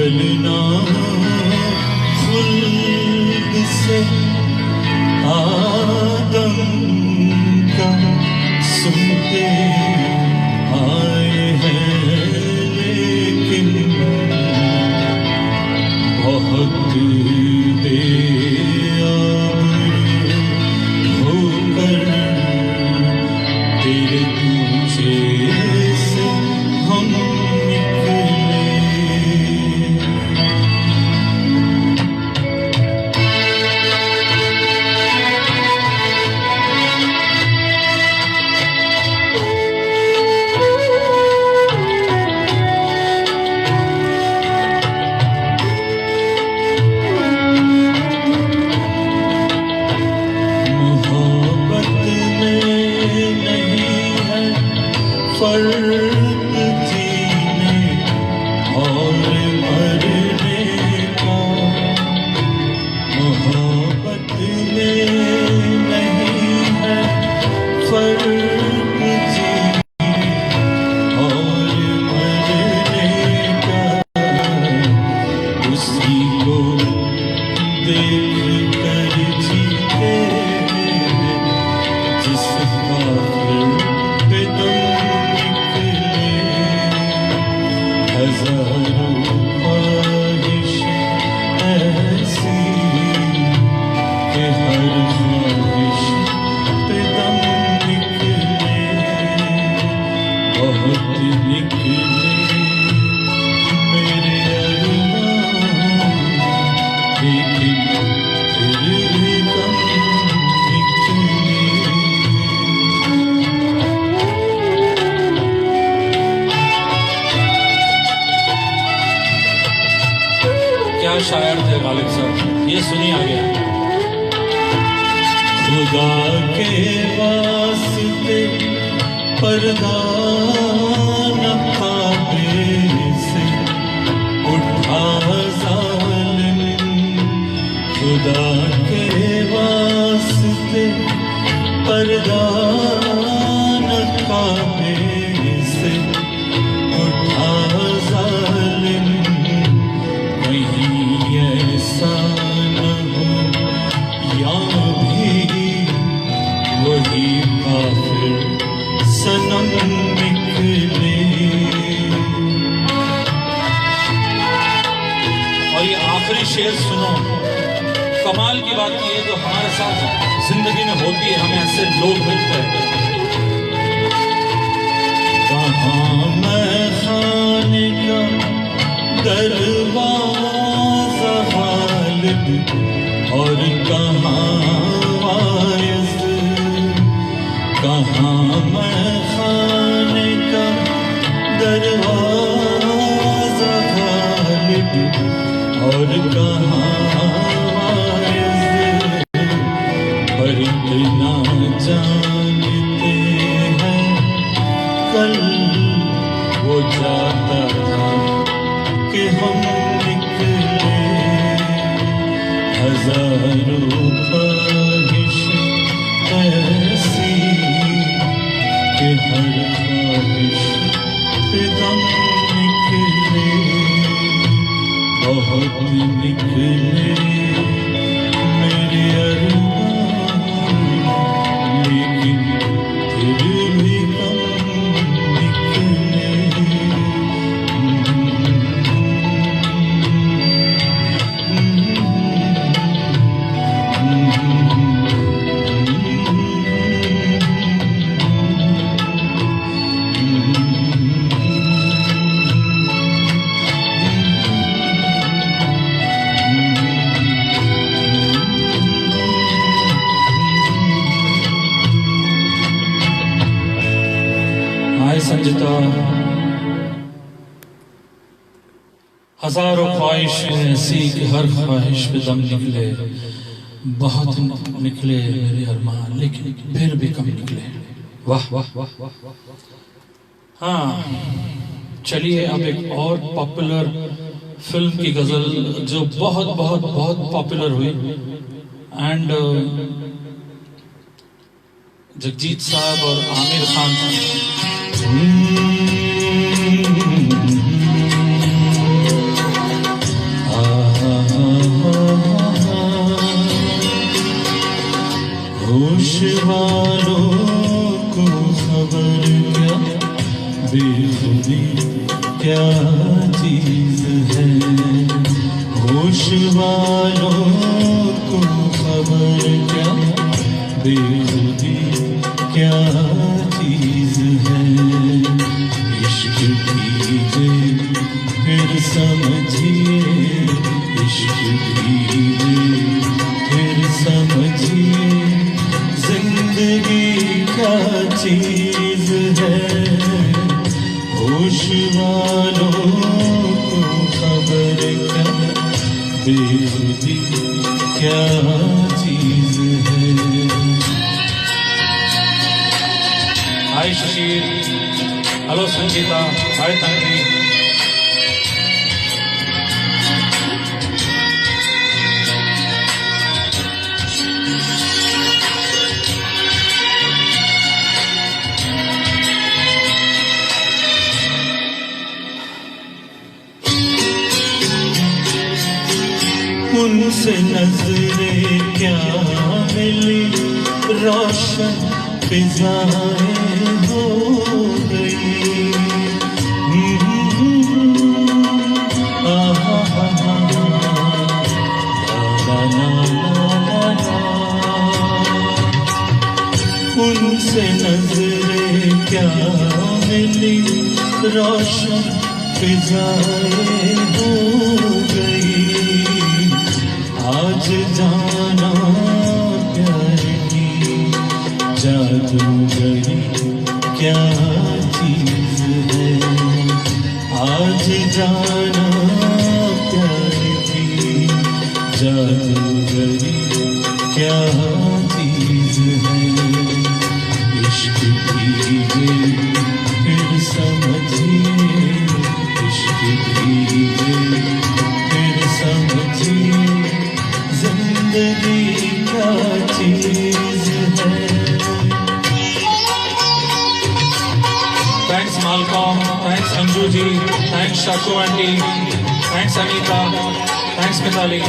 शायर थे गालिब साहब, ये सुनिए आगे। खुदा के वास्ते पर्दा न पावे से उठा जालिम, खुदा के वास्ते पर्दा न पावे से उठा जालिम, कहीं ऐसा न हो या भी वही काफिर सनम निकले। और ये आखिरी शेर सुनो, कमाल की बात ये है जो हमारे साथ जिंदगी में होती है, हमें ऐसे लोग मिलते हैं। कहाँ मैं खाने का दरवाज़ा गालिब और कहाँ वाइज़, कहाँ मैं खाने का दरवाज़ा गालिब और कहाँ वाइज़, पर इतना जानते हैं कल वो जाता था कि हम निकले, हजारों ख्वाहिश ऐसी कि हर ख्वाहिश पे दम निकले, बहुत निकले मेरे अरमान, लेकिन फिर भी कम निकले। हाय संजिता, हजारों ख्वाहिशें ऐसी कि हर ख्वाहिश पे दम निकले, बहुत निकले मेरे अरमान, लेकिन फिर भी कम निकले। वाह वाह वाह वाह। हाँ, चलिए अब एक और पॉपुलर फिल्म की गजल जो बहुत बहुत बहुत पॉपुलर हुई, एंड जगजीत साहब और आमिर खान होश वालों को खबर क्या बेखुदी क्या चीज है, होश वालों को खबर क्या बेखुदी क्या चीज है, इश्क कीजिए फिर समझिए, इश्क कीजिए फिर समझिए, जिंदगी क्या चीज है, होश वालों को खबर क्या बेखुदी क्या चीज है। हाय शशीर, हेलो संगीता, हाय तन्वी। उनसे नजरें क्या मिली, रोशन फिजाएं हो गई, उनसे नजरें क्या मिली, रोशन फिजाएं हो गई, आज जाना प्यार की जादूगरी क्या चीज है, आज जाना प्यार की जादूगरी क्या चीज है। इश्क कीजिए फिर समझिए, इश्क कीजिए फिर समझिए, जिंदगी क्या चीज है। Thanks Malcolm, thanks Anju ji, thanks Shaku aunty, thanks Anita, thanks Mitali.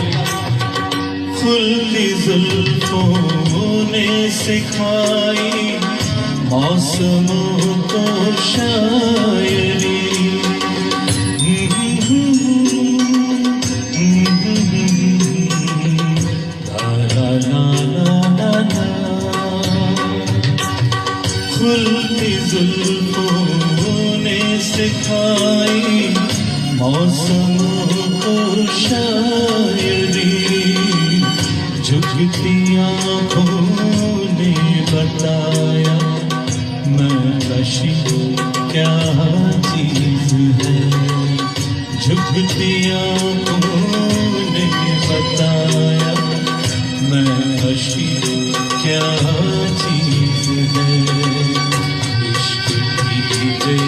खुलती जुल्फों ने सिखाई मौसमों को शायरी। ला ला ला ला ला। खुलती जुल्फों ने सिखाई मौसमों को शायरी। झुकती आँखों ने बताया नक्शी क्या चीज है। झुकती आँखों ने बताया नक्शी क्या चीज है। इश्क कीजिए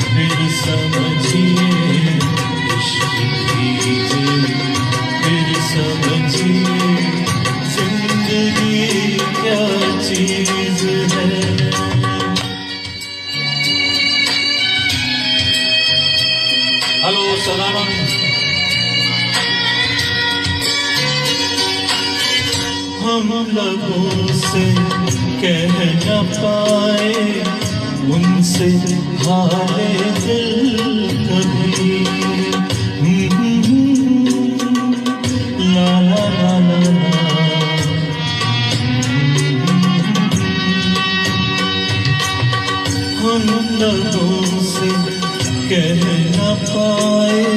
फिर समझिए, इश्क कीजिए फिर समझिए, जिंदगी क्या चीज है। Hello Salaman. हम लबों से कह न पाए उनसे हाले दिल कभी। ला ला ला ला ला। हम लबों से कह न पाए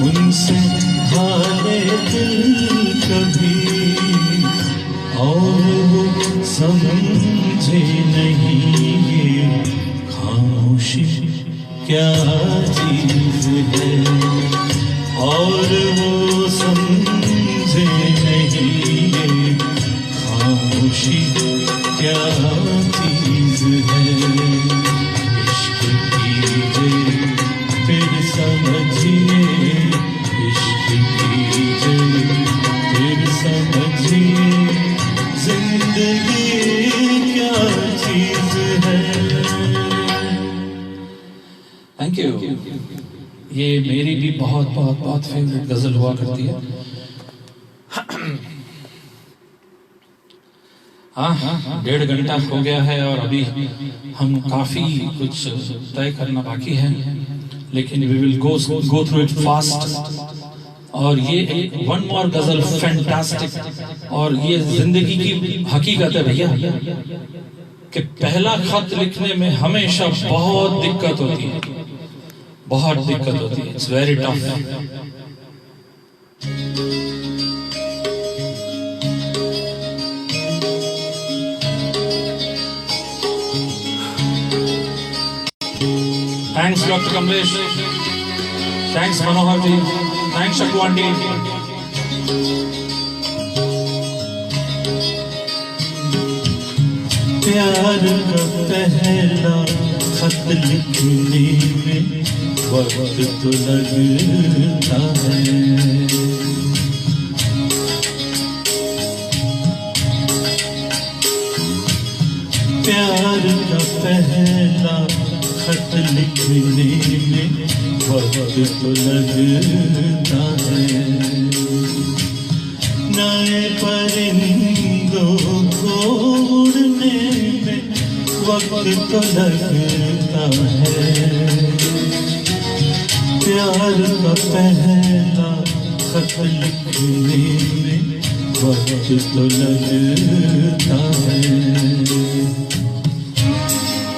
उनसे हाले दिल कभी। और वो समझे नहीं ये खामोशी क्या चीज है। और वो समझे नहीं ये खामोशी क्या चीज है। इश्क कीजिए फिर समझिए, इश्क कीजिए फिर समझिए, जिंदगी क्या चीज है। Thank you. ये मेरी भी बहुत बहुत बहुत फेवरेट गजल हुआ करती है। हाँ, 1.5 घंटा हो गया है और अभी हम काफी कुछ तय करना बाकी है, लेकिन we will go through it fast. और ये एक वन मोर गजल फैंटास्टिक। और ये जिंदगी की हकीकत है भैया कि पहला खत लिखने में हमेशा बहुत दिक्कत होती है, बहुत दिक्कत होती है। It's very tough. Thanks doctor Kamlesh, thanks Manohar ji, thanks Shaku aunty. प्यार का पहला खत लिखने में वक्त तो लगता है। प्यार का पहला खत लिखने में वक्त तो लगता है। नए परिंदों को उड़ने में वक्त तो लगता है। प्यार का पहला खत लिखने में वक्त तो लगता है।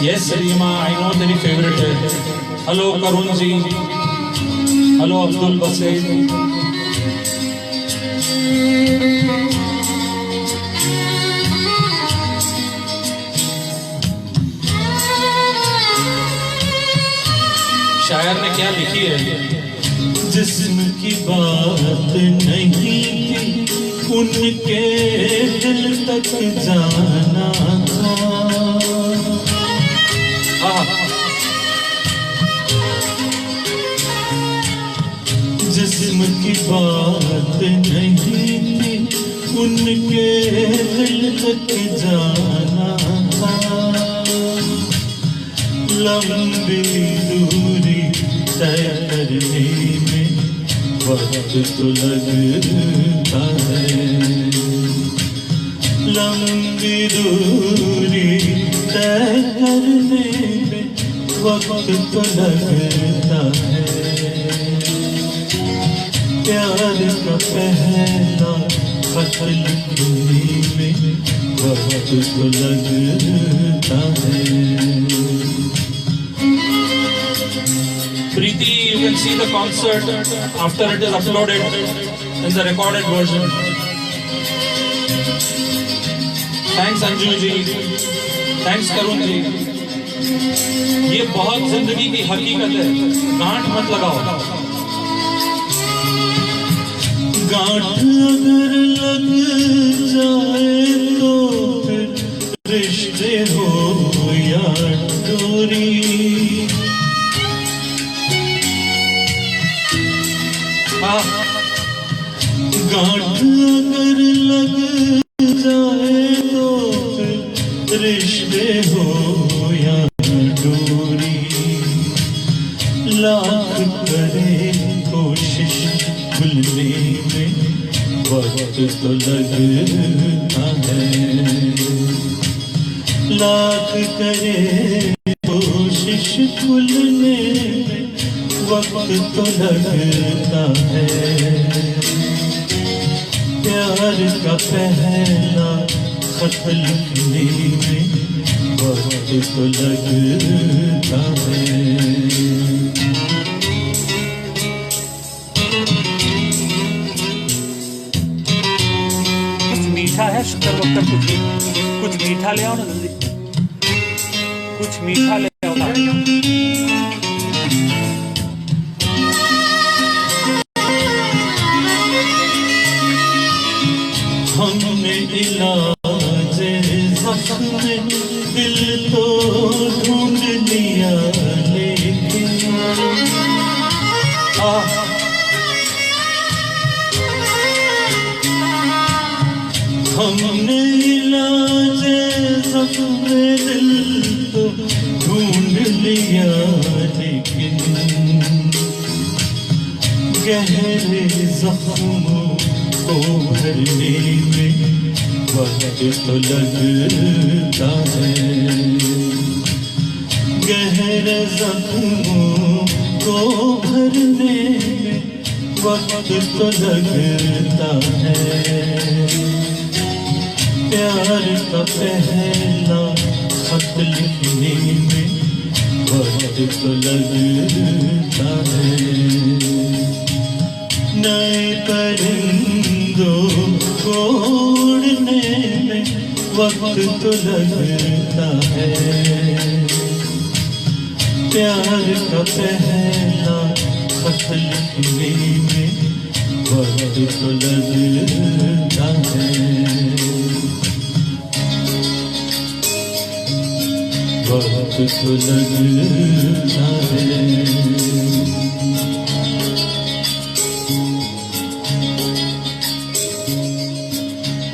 यस सलीमा, आई नो तेरी फेवरेट है। हेलो करुण जी, हेलो अब्दुल बसीर। शायर ने क्या लिखी है? जिस्म की बात नहीं थी, उनके दिल तक जाना था। जिस्म की बात नहीं थी, उनके दिल तक जाना था। लंबी दूरी तय करने में वक्त तो लगता है। लंबी दूरी तय करने में वक्त तो लगता है। प्यार का पहला खत लिखने में वक्त तो लगता है। Preeti, you can see the concert after it is uploaded in the recorded version. Thanks Anju ji, thanks Karun ji. ये बहुत जिंदगी की हकीकत है, गांठ मत लगाओ। गांठ अगर लग जाए तो फिर रिश्ते हो या डोरी। गांठ अगर लग जाए तो फिर रिश्ते हो या डोरी। लाख करे कोशिश भूलने में वक्त तो लगता है। लाख करे कोशिश भूलने में वक्त तो लगता है। प्यार का पहला खत लिखने में वक्त तो लगता है। कुछ मीठा है शक्कर वक्कर, कुछ मीठा ले आओ ना जल्दी, कुछ मीठा ले आओ ना। हमने इलाज जख्म में दिल तो ढूंढ लिया, लेकिन हमने इलाज जख्म में दिल तो ढूंढ लिया, लेकिन गहरे जख्मों को भरने में वक्त तो लगता है। गहरे जख्मों को भरने में वक्त तो लगता है। प्यार का पहला खत लिखने में वक्त तो लगता है। नए परिंदों को उड़ने में वक्त तो लगता है। प्यार का पहला खत लिखने में वक्त तो लगता है। वक्त तो लगता है।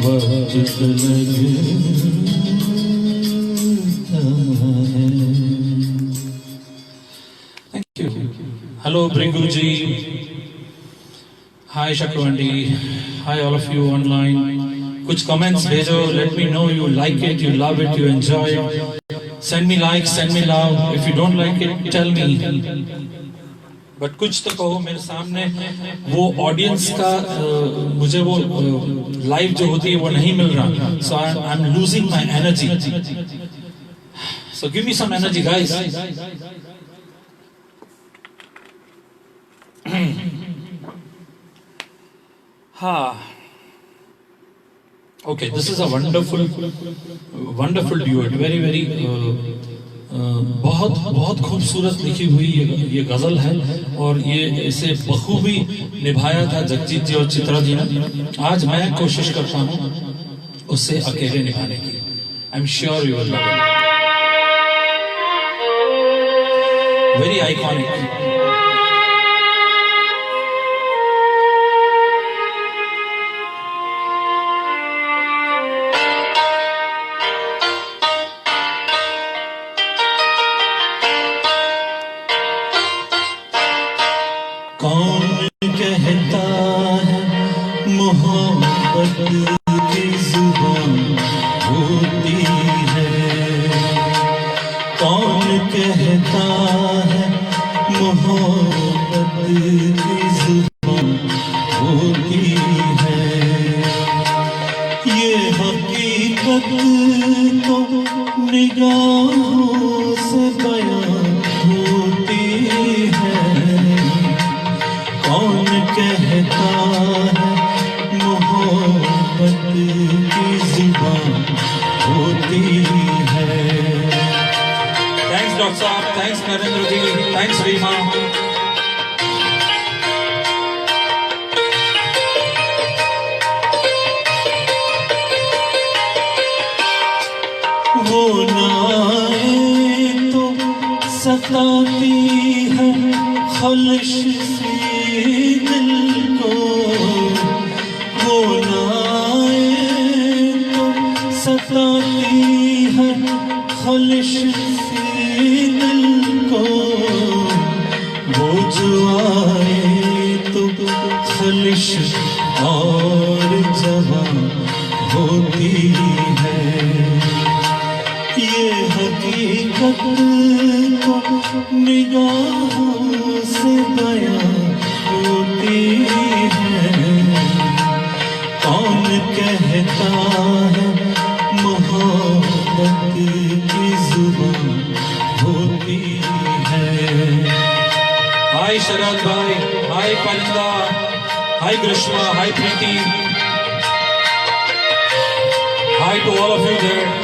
वक्त लगता है। Thank you. Hello Bringu ji. Hi Shakrawandi. Hi all of you online. कुछ comments भेजो. Let me know you like it, you love it, you enjoy it. Send me likes, send me love. If you don't like it, tell me. But कुछ तो कहो मेरे सामने। वो audience का मुझे वो लाइव जो होती है वो नहीं मिल रहा, so I am losing my energy. So give me some energy guys. हाँ, okay, this is a wonderful duet, very बहुत बहुत खूबसूरत लिखी हुई ये गजल है और ये इसे बखूबी निभाया था जगजीत जी और चित्रा जी ने। आज मैं कोशिश करता हूँ उसे अकेले निभाने की। आई am sure you will love it. Very iconic. कौन कहता है मोहब्बत की जुबान होती है, कौन कहता है मोहब्बत की जुबान होती है। ये हकीकत तो निगाहों से बयां होती है, कौन कहता है मोहब्बत की जुबान होती है। थैंक्स डॉक्टर साहब, थैंक्स नरेंद्र जी, थैंक्स रीमा। वो नाए तो सताती है खलिश सी दिल को, वो नाए तो सताती है खलिश सी दिल को, वो जो आए तो खलिश और जवां होती है। ये हकीकत तो निगाहों से बयां होती है, कौन कहता है मोहब्बत की जुबान होती है। हाय शरद भाई, hi Parinda, hi Grishma, hi Preeti, hi to all of you there.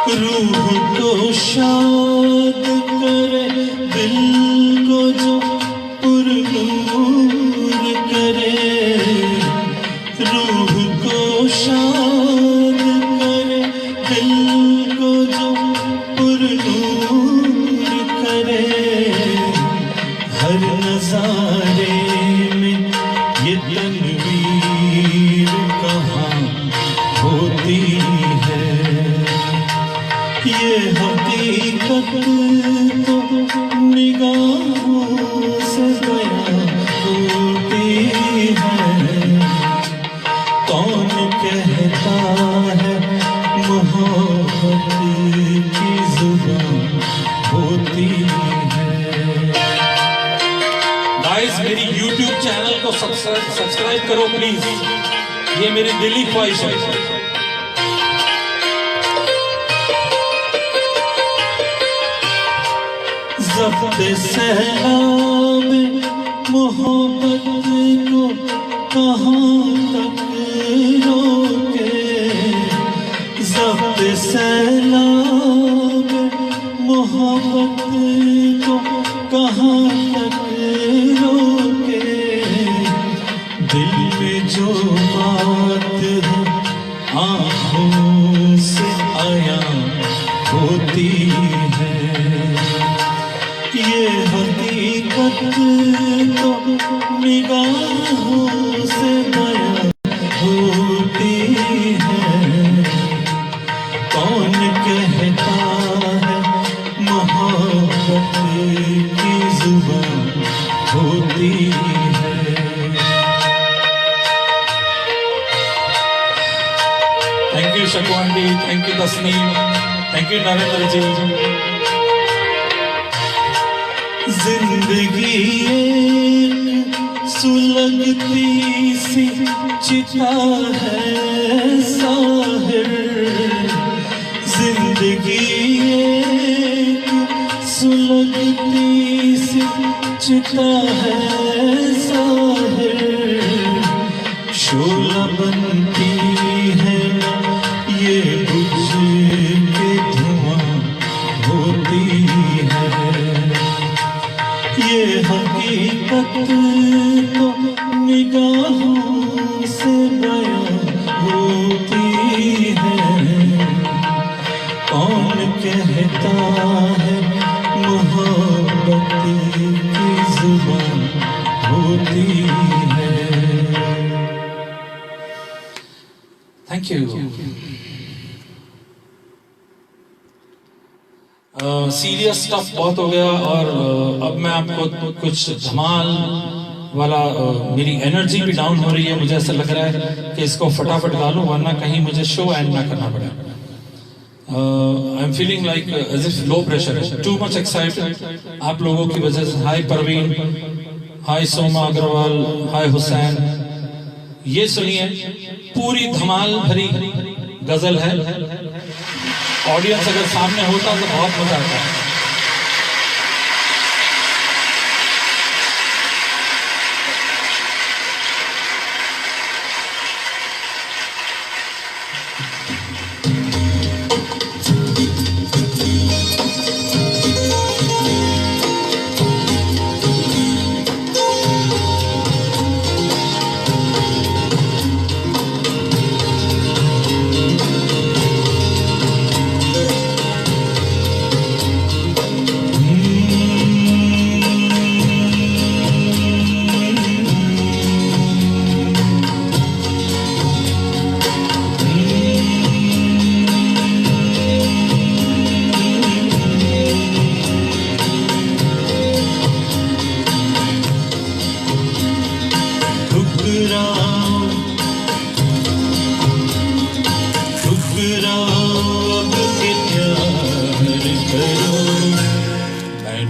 रूह को शाद करे दिल को जो पुरनूर करे, रूह को शाद करे दिल को जो पुरनूर करे। हर नजारे में ये तनवीर कहाँ होती है, ये हकीकत तो निगाहों से बयां होती है, कौन कहता है मोहब्बत की जुबान होती है। गाइस मेरी YouTube चैनल को सब्सक्राइब करो प्लीज, ये मेरी दिली ख्वाहिश है। ज़ब्त सैलाब मोहब्बत को कहाँ तक रोके, ज़ब्त सैलाब मोहब्बत को कहाँ तक रोके। दिल में जो बात है आँखों से आया होती है, ये हकीकत तो निगाहों से बयां होती है, कौन कहता है मोहब्बत की जुबान होती है। थैंक यू शकवांडी, thank you Tasneem, thank you Narendra ji. जिंदगी एक सुलगती सी चिता है साहिर, जिंदगी एक सुलगती सी चिता है साहिर। शोला बनती है ये बुझ के धुआं कहता है मोहब्बत की जुबान होती है। Thank you. सीरियस स्टफ बहुत हो गया और अब मैं आपको कुछ धमाल वाला मेरी एनर्जी भी डाउन हो रही है। मुझे ऐसा लग रहा है कि इसको फटाफट गा लूं वरना कहीं मुझे शो एंड ना करना पड़े। I am feeling like as if low pressure है, टू मच एक्साइटेड आप लोगों की वजह से। हाय परवीन, हाय सोमा अग्रवाल, हाय हुसैन। ये सुनिए, पूरी धमाल भरी गजल है। ऑडियंस अगर सामने होता तो बहुत मजा आता है।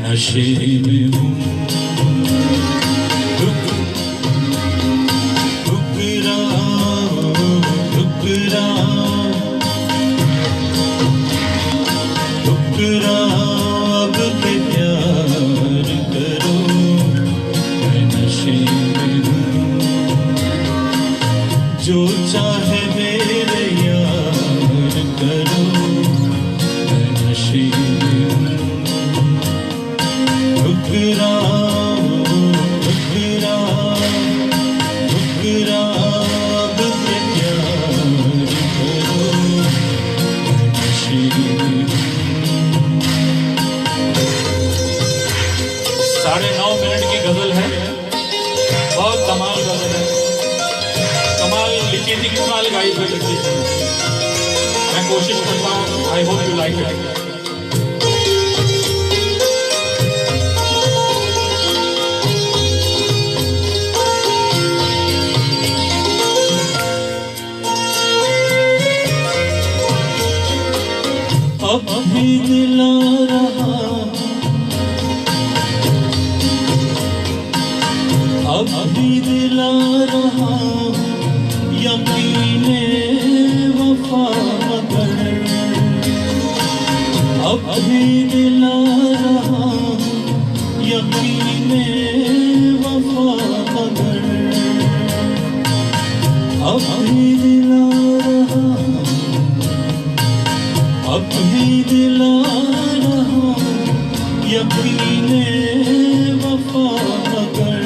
नशे में हूँ, ठुकरा अब के प्यार करो। मैं नशे में हूँ, जो चाहे मेरे यार करो। मैं नशे में हूँ, ठुकरा ठुकरा ठुकरा अब के प्यार करो। मैं नशे में हूँ। 9:30 मिनट की गजल है, बहुत कमाल गजल है। कमाल लिखी थी, कमाल गाई हुई लिखी थी। मैं कोशिश करता हूँ, I hope you like it. अब भी दिला रहा, अब भी दिला रहा यकीने वफा मगर। अब भी दिला रहा यकीने वफा मगर। अब भी दिला रहा, अब भी दिला रहा यकीने वफा मगर।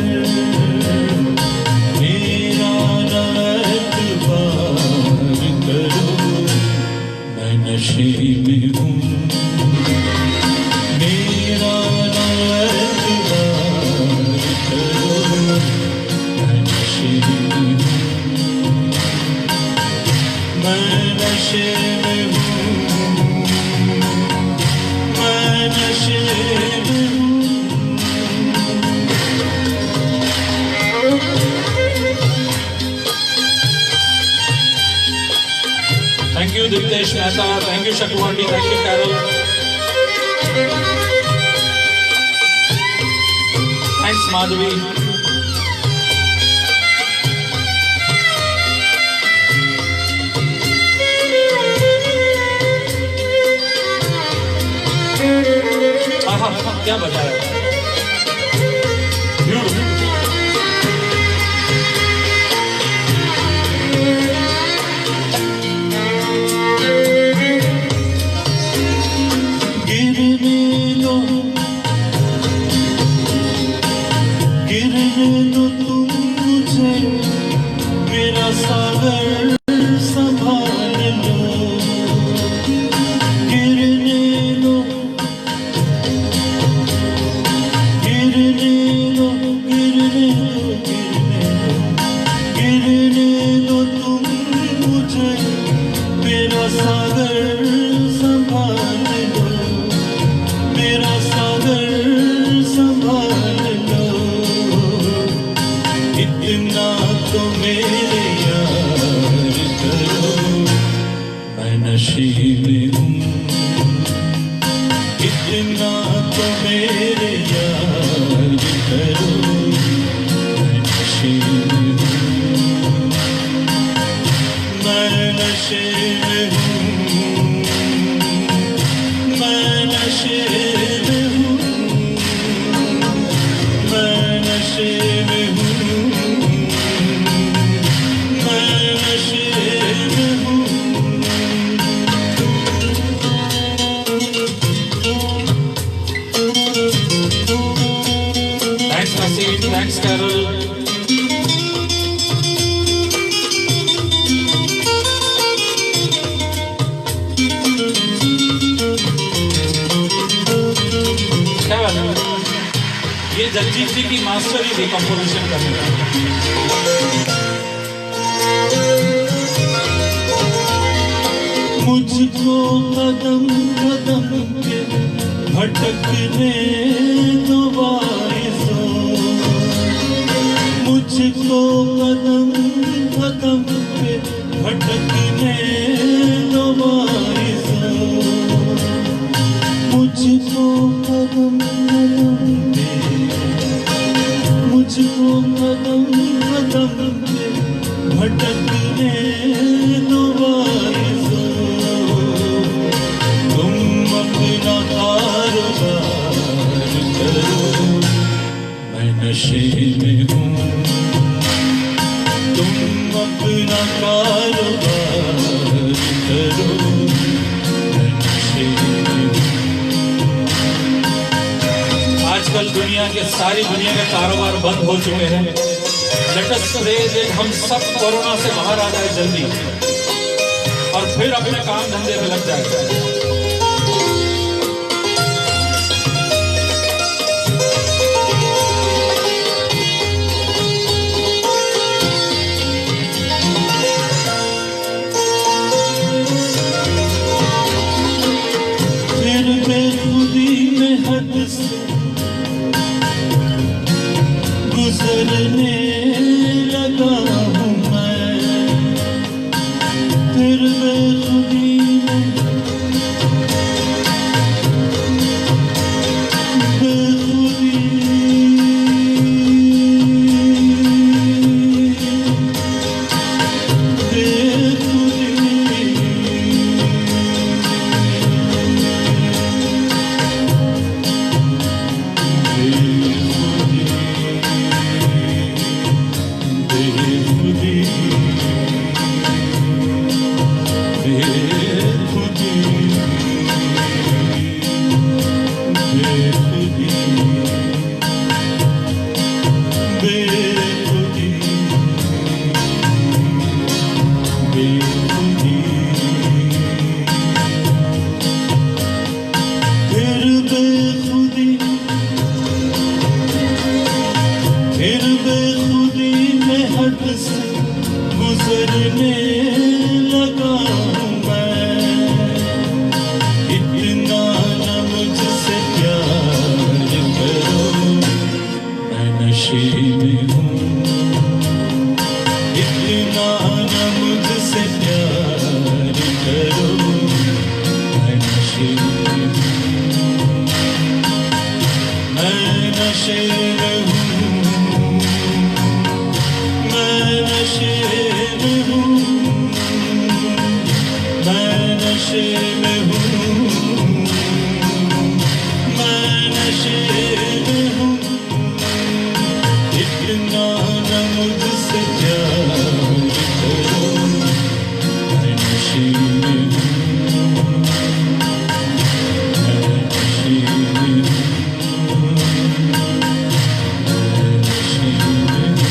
मेरा एतबार करो, मैं नशे में हूँ। मेरा एतबार करो, मैं नशे में हूँ। मैं नशे में हूँ, मैं नशे में हूँ। Thank you Digdesh Mehta, thank you शकुवानी, thank you Carol, thanks Madhavi. क्या बजाया, ब्यूटीफुल। गिरने दो तुम मुझे, मेरा सागर संभाल लो। गिरने नशे में हूँ, इतना तो मेरे याद करो। मैं नशे में हूँ, मैं नशे में हूँ, मैं नशे में हूँ, मैं नशे में हूँ, मैं नशे में हूँ। Thanks, Naseem. Thanks, Carol. क्या बात है? ये जगजीत जी की मास्टरी थी कंपोजिशन करने का। मुझको कदम कदम के भटकने दो वारिसों, मुझको कदम कदम पे भटकने दो वारिसों, मुझको कदम कदम पे, मुझको कदम कदम पे भटकने दो वारिसों। तुम अपना कारोबार करो, मैं नशे में हूँ। तुम अपना कारोबार करो, मैं नशे में हूँ। आजकल दुनिया के सारी दुनिया के कारोबार बंद हो चुके हैं। लेट अस प्रे दैट हम सब कोरोना से बाहर आ जाए जल्दी और फिर अपने काम धंधे में लग जाए। फिर बेखुदी में हद से गुजरने लगा हूँ मैं, फिर बेखुदी में बेखुदी गुजरने लगा हूँ मैं, इतना न मुझसे प्यार करो, मैं नशे में हूँ। इतना न मुझसे प्यार करो, मैं नशे में हूँ। मैं नशे में हूँ, मैं नशे में हूँ, मैं नशे में हूँ, मैं नशे में हूँ। इतना न मुझसे प्यार करो, मैं नशे में हूँ, मैं नशे में हूँ, मैं नशे में हूँ।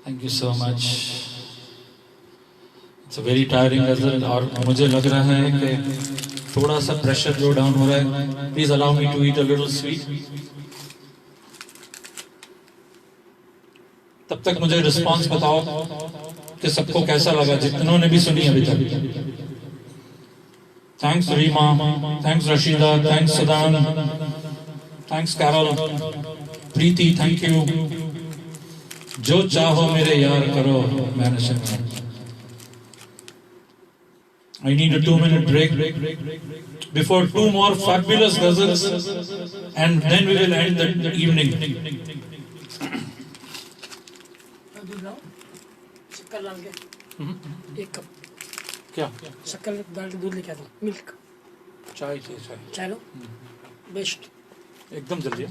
Thank you so much. It's very tiring गजल और मुझे लग रहा है कि थोड़ा सा प्रेशर लो डाउन हो रहा है। Please allow me to eat a little sweet. तब तक मुझे रिस्पांस बताओ कि सबको कैसा लगा, जितनों ने भी सुनी अभी तक। Thanks Rima, thanks Rashida, thanks Sadan, thanks Carol, Preeti, thank you. जो चाहो मेरे यार करो, मैंने सुना. I need a 2-minute break before 2 more fabulous ghazals, and then we will end the evening. शक्कर डाल के 1 कप क्या शक्कर डाल के दूध लेके आता हूँ. मिल्क चाय चाहिए चाय चाय लो. बेस्ट. एकदम जल्दी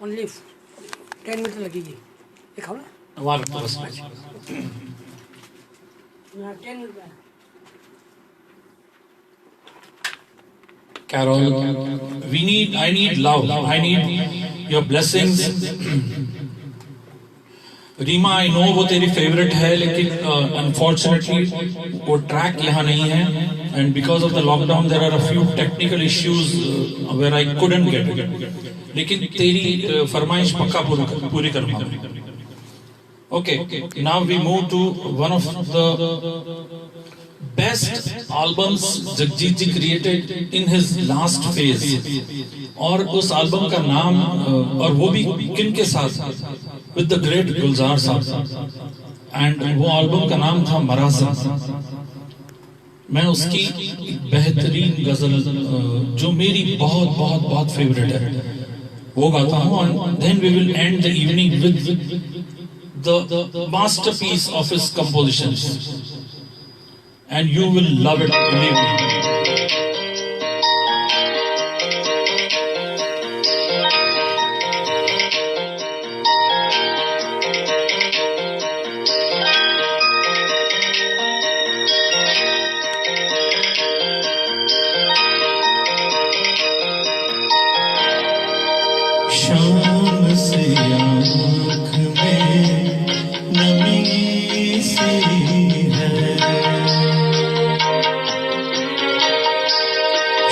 ओनली 10 मिनट लगेगी. ये खाओ ना. हमारे पास यहाँ 10 मिनट में. Carol, I need love, I need your blessings. Reema, I know वो तेरी फेवरेट है, लेकिन unfortunately वो ट्रैक यहाँ नहीं है, and because of the lockdown there are a few technical issues where I couldn't get it. लेकिन तेरी फरमाइश पक्का पूरी करूँगा. Okay, now we move to one of the best albums Jagjit ji created in his last phase. और उस album का नाम और वो भी किन के साथ, with the great गुलजार साहब, and वो एल्बम का नाम था मरासा. मैं उसकी बेहतरीन गजल जो मेरी बहुत बहुत बहुत फेवरेट है वो गाता हूँ, and then we will end the evening with the masterpiece of his compositions, and you will love it, believe me. शाम से आँख में नमी सी है,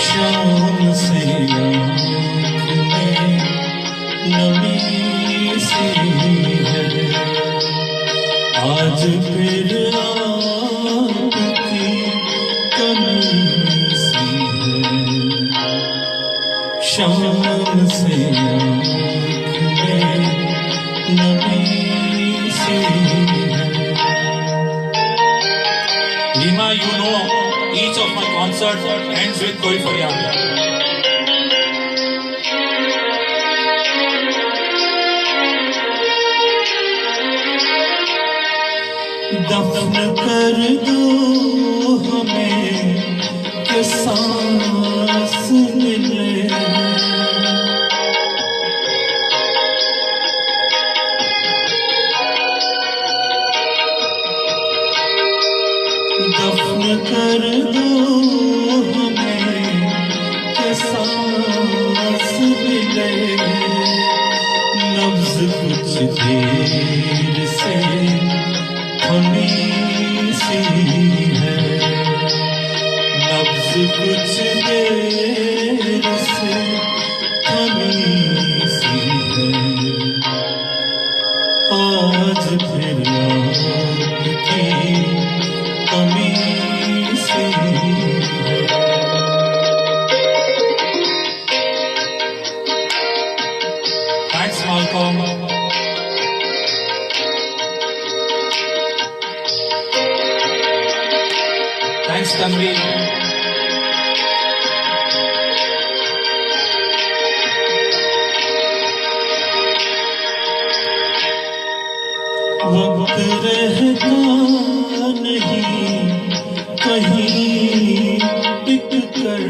शाम से आँख में नमी सी है. आज फिर आपकी कमी सी है. शाम से Rima, you know each of my concerts ends with Koi Faryad. दफन कर दो हमें कि सांस मिले. दफन कर दो हमें कि सांस मिले. नब्ज़ कुछ देर से थमी सी है, नब्ज़ कुछ देर से थमी सी है. आज फिर आपकी कमी सी है. Thanks, Malcolm. Thanks, Tanvi. वक्त रहता नहीं कहीं टिक कर,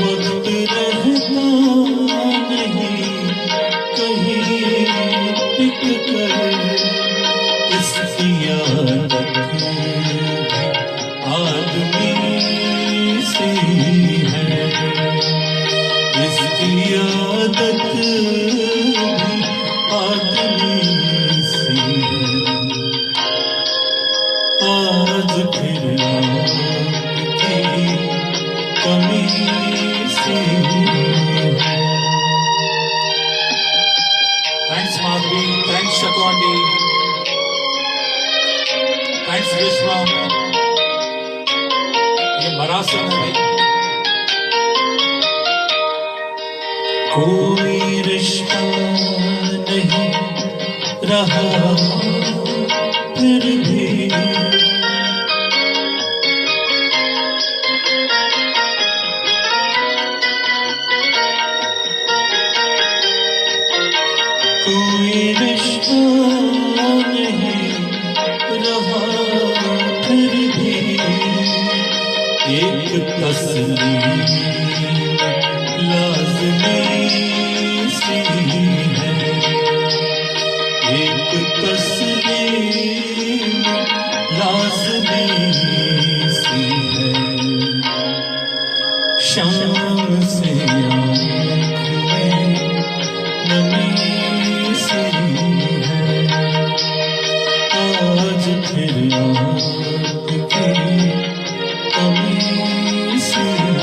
वक्त रहता नहीं कहीं टिक कर. इसकी आदत आदमी सी है, इसकी आदत आदमी सी है. आज फिर आपकी कमी सी है. Thanks, Madhvi. Thanks, Shakwandi. Thanks Grishma. ये मरासम है। कोई रिश्ता नहीं रहा फिर भी कोई रिश्ता नहीं रहा फिर भी एक तस्वीर लाज़मी सी है, एक तस्वीर लाज़मी सी है। शाम से आँख में नमी सी है, आज फिर आपकी कमी सी है।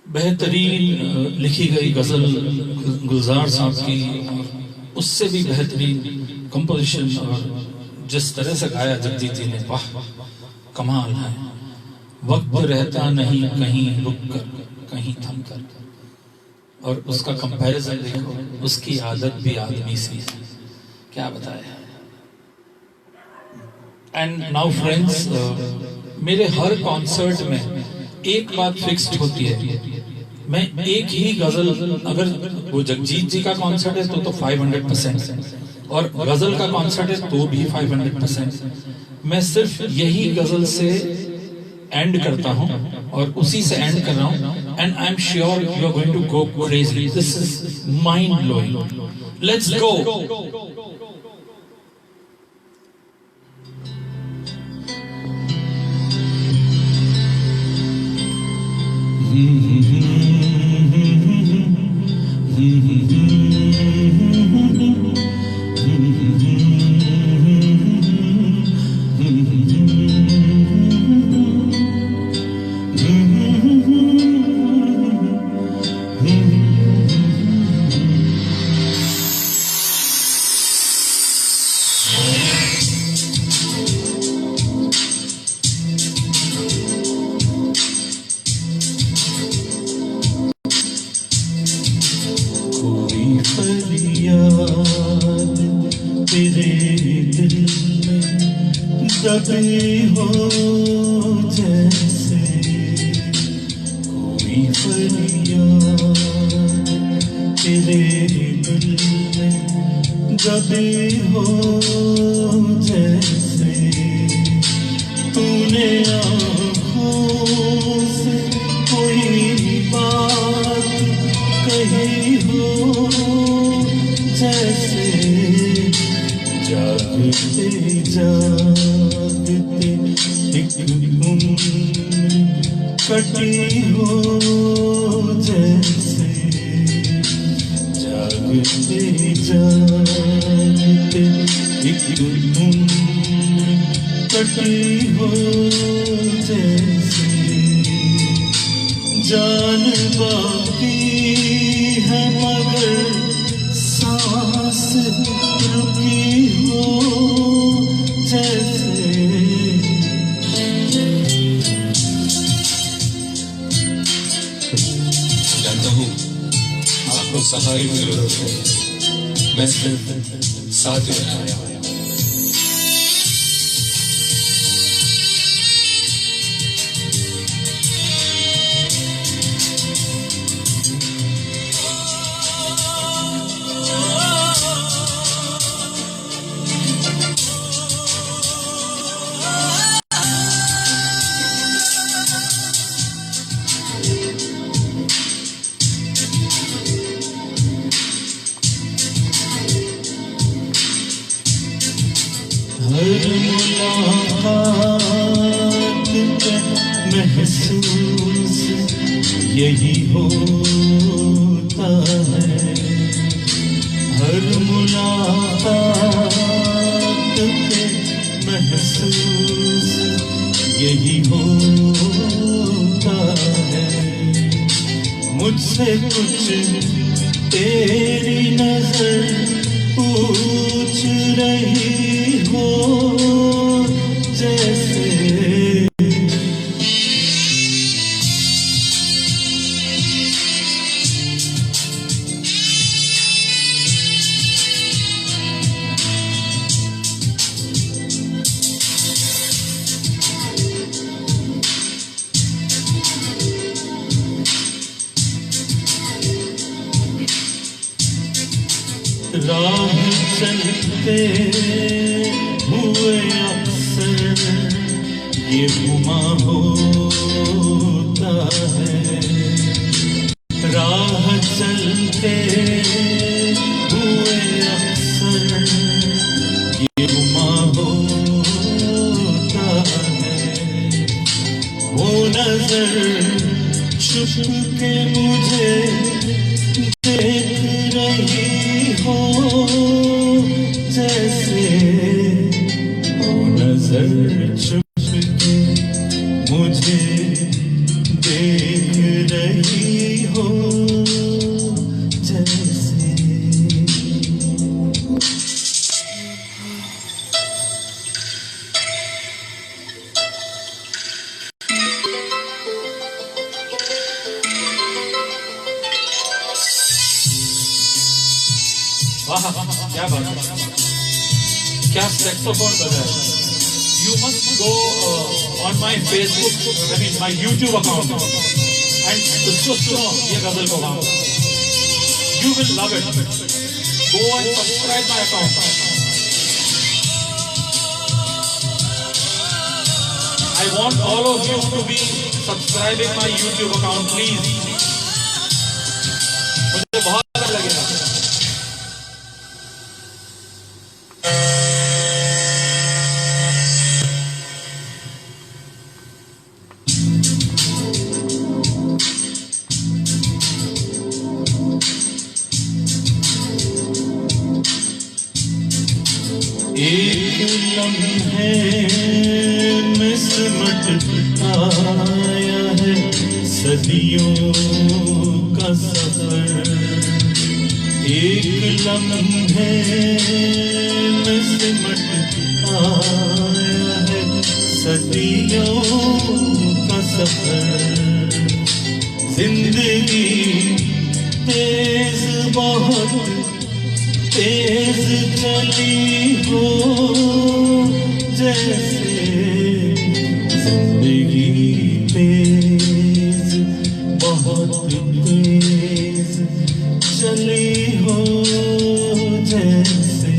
बेहतरीन लिखी गई गजल गुलजार साहब की, उससे भी बेहतरीन कंपोजिशन और जिस तरह से गाया जगजीत जी ने, वाह कमाल है। वक्त रहता नहीं कहीं रुक कर कहीं थम कर, और उसका कंपैरिजन देखो, उसकी आदत भी आदमी सी है, क्या बताया। एंड नाउ फ्रेंड्स, मेरे हर कॉन्सर्ट में एक बात फिक्स्ड होती है, मैं एक ही गजल, अगर वो जगजीत जी का कॉन्सर्ट है तो 500%, और गजल का कॉन्सर्ट है तो भी 500%, मैं सिर्फ यही गजल से एंड करता हूं और उसी से एंड कर रहा हूं। And I am sure you are going to go crazy, this is mind blowing. Let's go. फरियाद तेरे दिल में दबी हो जैसे, कोई फरियाद तेरे दिल में दबी हो जैसे, तूने आँखों से कोई बात कही हो जैसे, जागते जागते एक उम्र कटी हो जैसे, जागते जागते एक उम्र कटी हो जैसे, जान बाकी है मगर सांस रुकी हो जैसे। जानता हूँ आपको सहारे की जरूरत है, मैं सिर्फ साथ देना आया हूँ। हर मुलाकात पे महसूस यही होता है, हर मुलाकात पे महसूस मुझसे कुछ तेरी नजर पूछ रही हो जैसे राह चलते हुए अक्सर ये गुमा होता है। राह चलते हुए अक्सर ये गुमा होता है। वो नजर छुप के मुझे देख रही हो जैसे वो नजर छुप के मुझे देख रही हो जैसे। वाह क्या बात है, क्या सैक्सोफोन बजाया। You must go on my Facebook, I mean my YouTube account and उसको सुनो ये गजल को वहाँ। You will love it. Go and subscribe my account. I want all of you to be subscribing my YouTube account, please. मुझे बहुत अच्छा लगेगा। एक लम्हे में सिमट आया है सदियों का सफर। एक लम्हे में सिमट आया है सदियों का सफर। जिंदगी तेज बहुत तेज चली हो जैसे जिंदगी तेज बहुत तेज चली हो जैसे।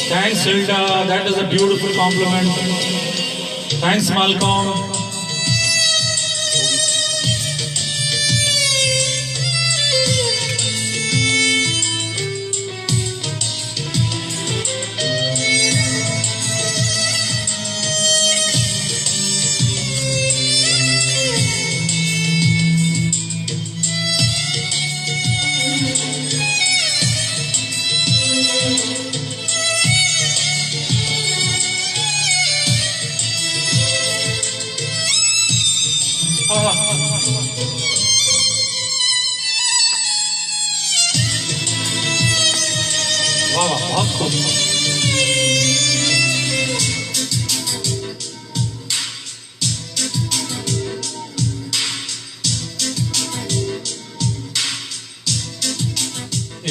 Thanks Hilda, that is a beautiful compliment. Thanks Malcolm. वाह वाह बहुत खूब।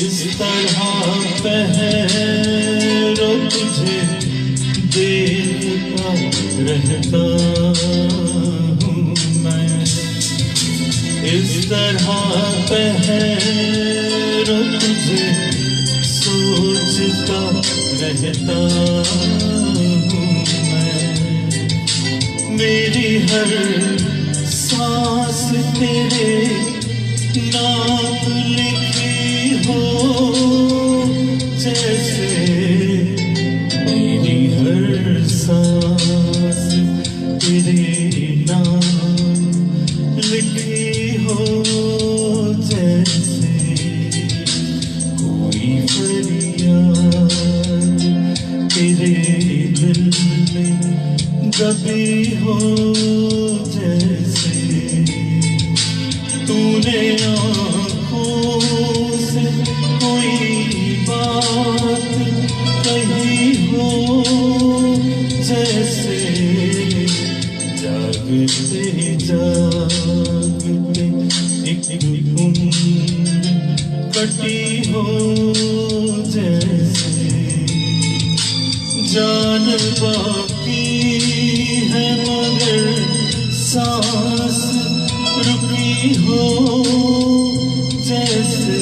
इस तरह पहरो तुझे देखता रहता हूँ मैं। इस तरह पहरो तुझे सोचता रहता हूँ मैं। मेरी हर सांस तेरे नाम लिखी हो जैसे। मेरी हर सांस तेरे नाम लिखी हो जैसे। कोई फरियाद तेरे दिल में कभी हो जैसे तूने आँखों से कोई बात कही हो, जैसे जागते जागते एक उम्र कटी हो, जैसे जान बाकी है मगर सांस रुकी हो, जैसे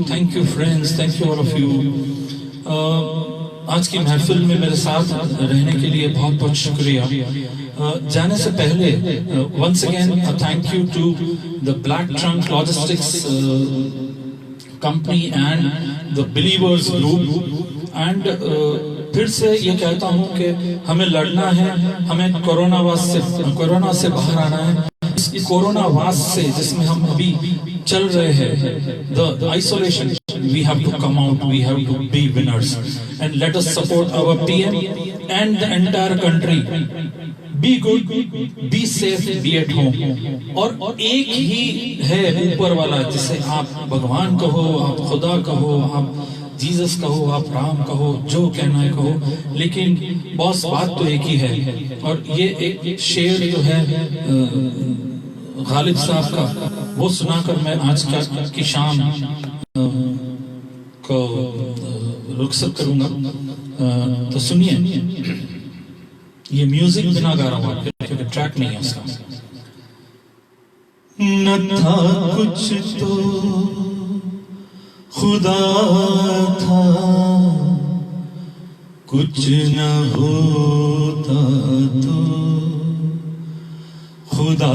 thank you friends, thank you all of you. आज की महफिल में मेरे साथ रहने के लिए बहुत बहुत शुक्रिया। जाने से पहले once again thank you to the Black Trunk Logistics company and the Believers Group and फिर से ये कहता हूँ कि हमें लड़ना है, हमें कोरोना से बाहर आना है। इस कोरोना वास से जिसमें हम अभी चल रहे हैं, the isolation, we have to come out, we have to be winners and let us support our PM and the entire country. Be good, be safe, be at home. और एक ही है ऊपर वाला जिसे आप भगवान कहो, आप खुदा कहो, आप जीसस कहो, आप राम कहो, जो कहना है कहो, लेकिन बॉस बात तो एक ही है। और ये एक शेर जो है गालिब साहब का, वो सुनाकर मैं आज की शाम को रुखसत करूंगा। तो सुनिए, ये म्यूजिक बिना गा रहा हूँ क्योंकि ट्रैक नहीं है उसका। न था कुछ तो खुदा था, कुछ न होता तो खुदा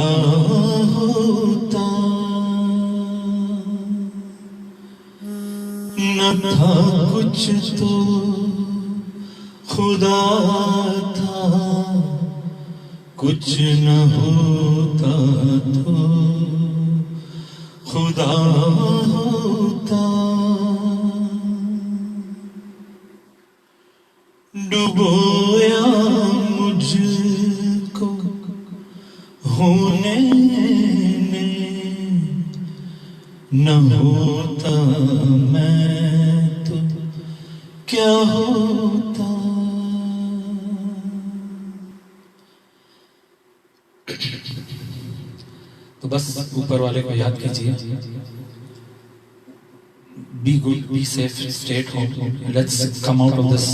होता। न था कुछ तो खुदा था, कुछ न होता तो खुदा होता। डुबोया मुझको होने ने, न होता मैं तो क्या होता। तो बस ऊपर वाले को याद कीजिए, be good, be safe, stay at home. Let's come out of this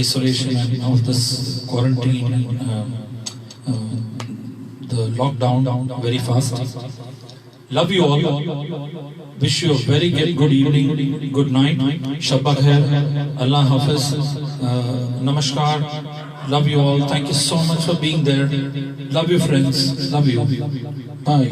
isolation and of this quarantine and the lockdown very fast. Love you all. Wish you a very good evening, good night, Shabba khair, Allah Hafiz, Namaskar. Love you all. Thank you so much for being there. Love you friends. Love you. Bye.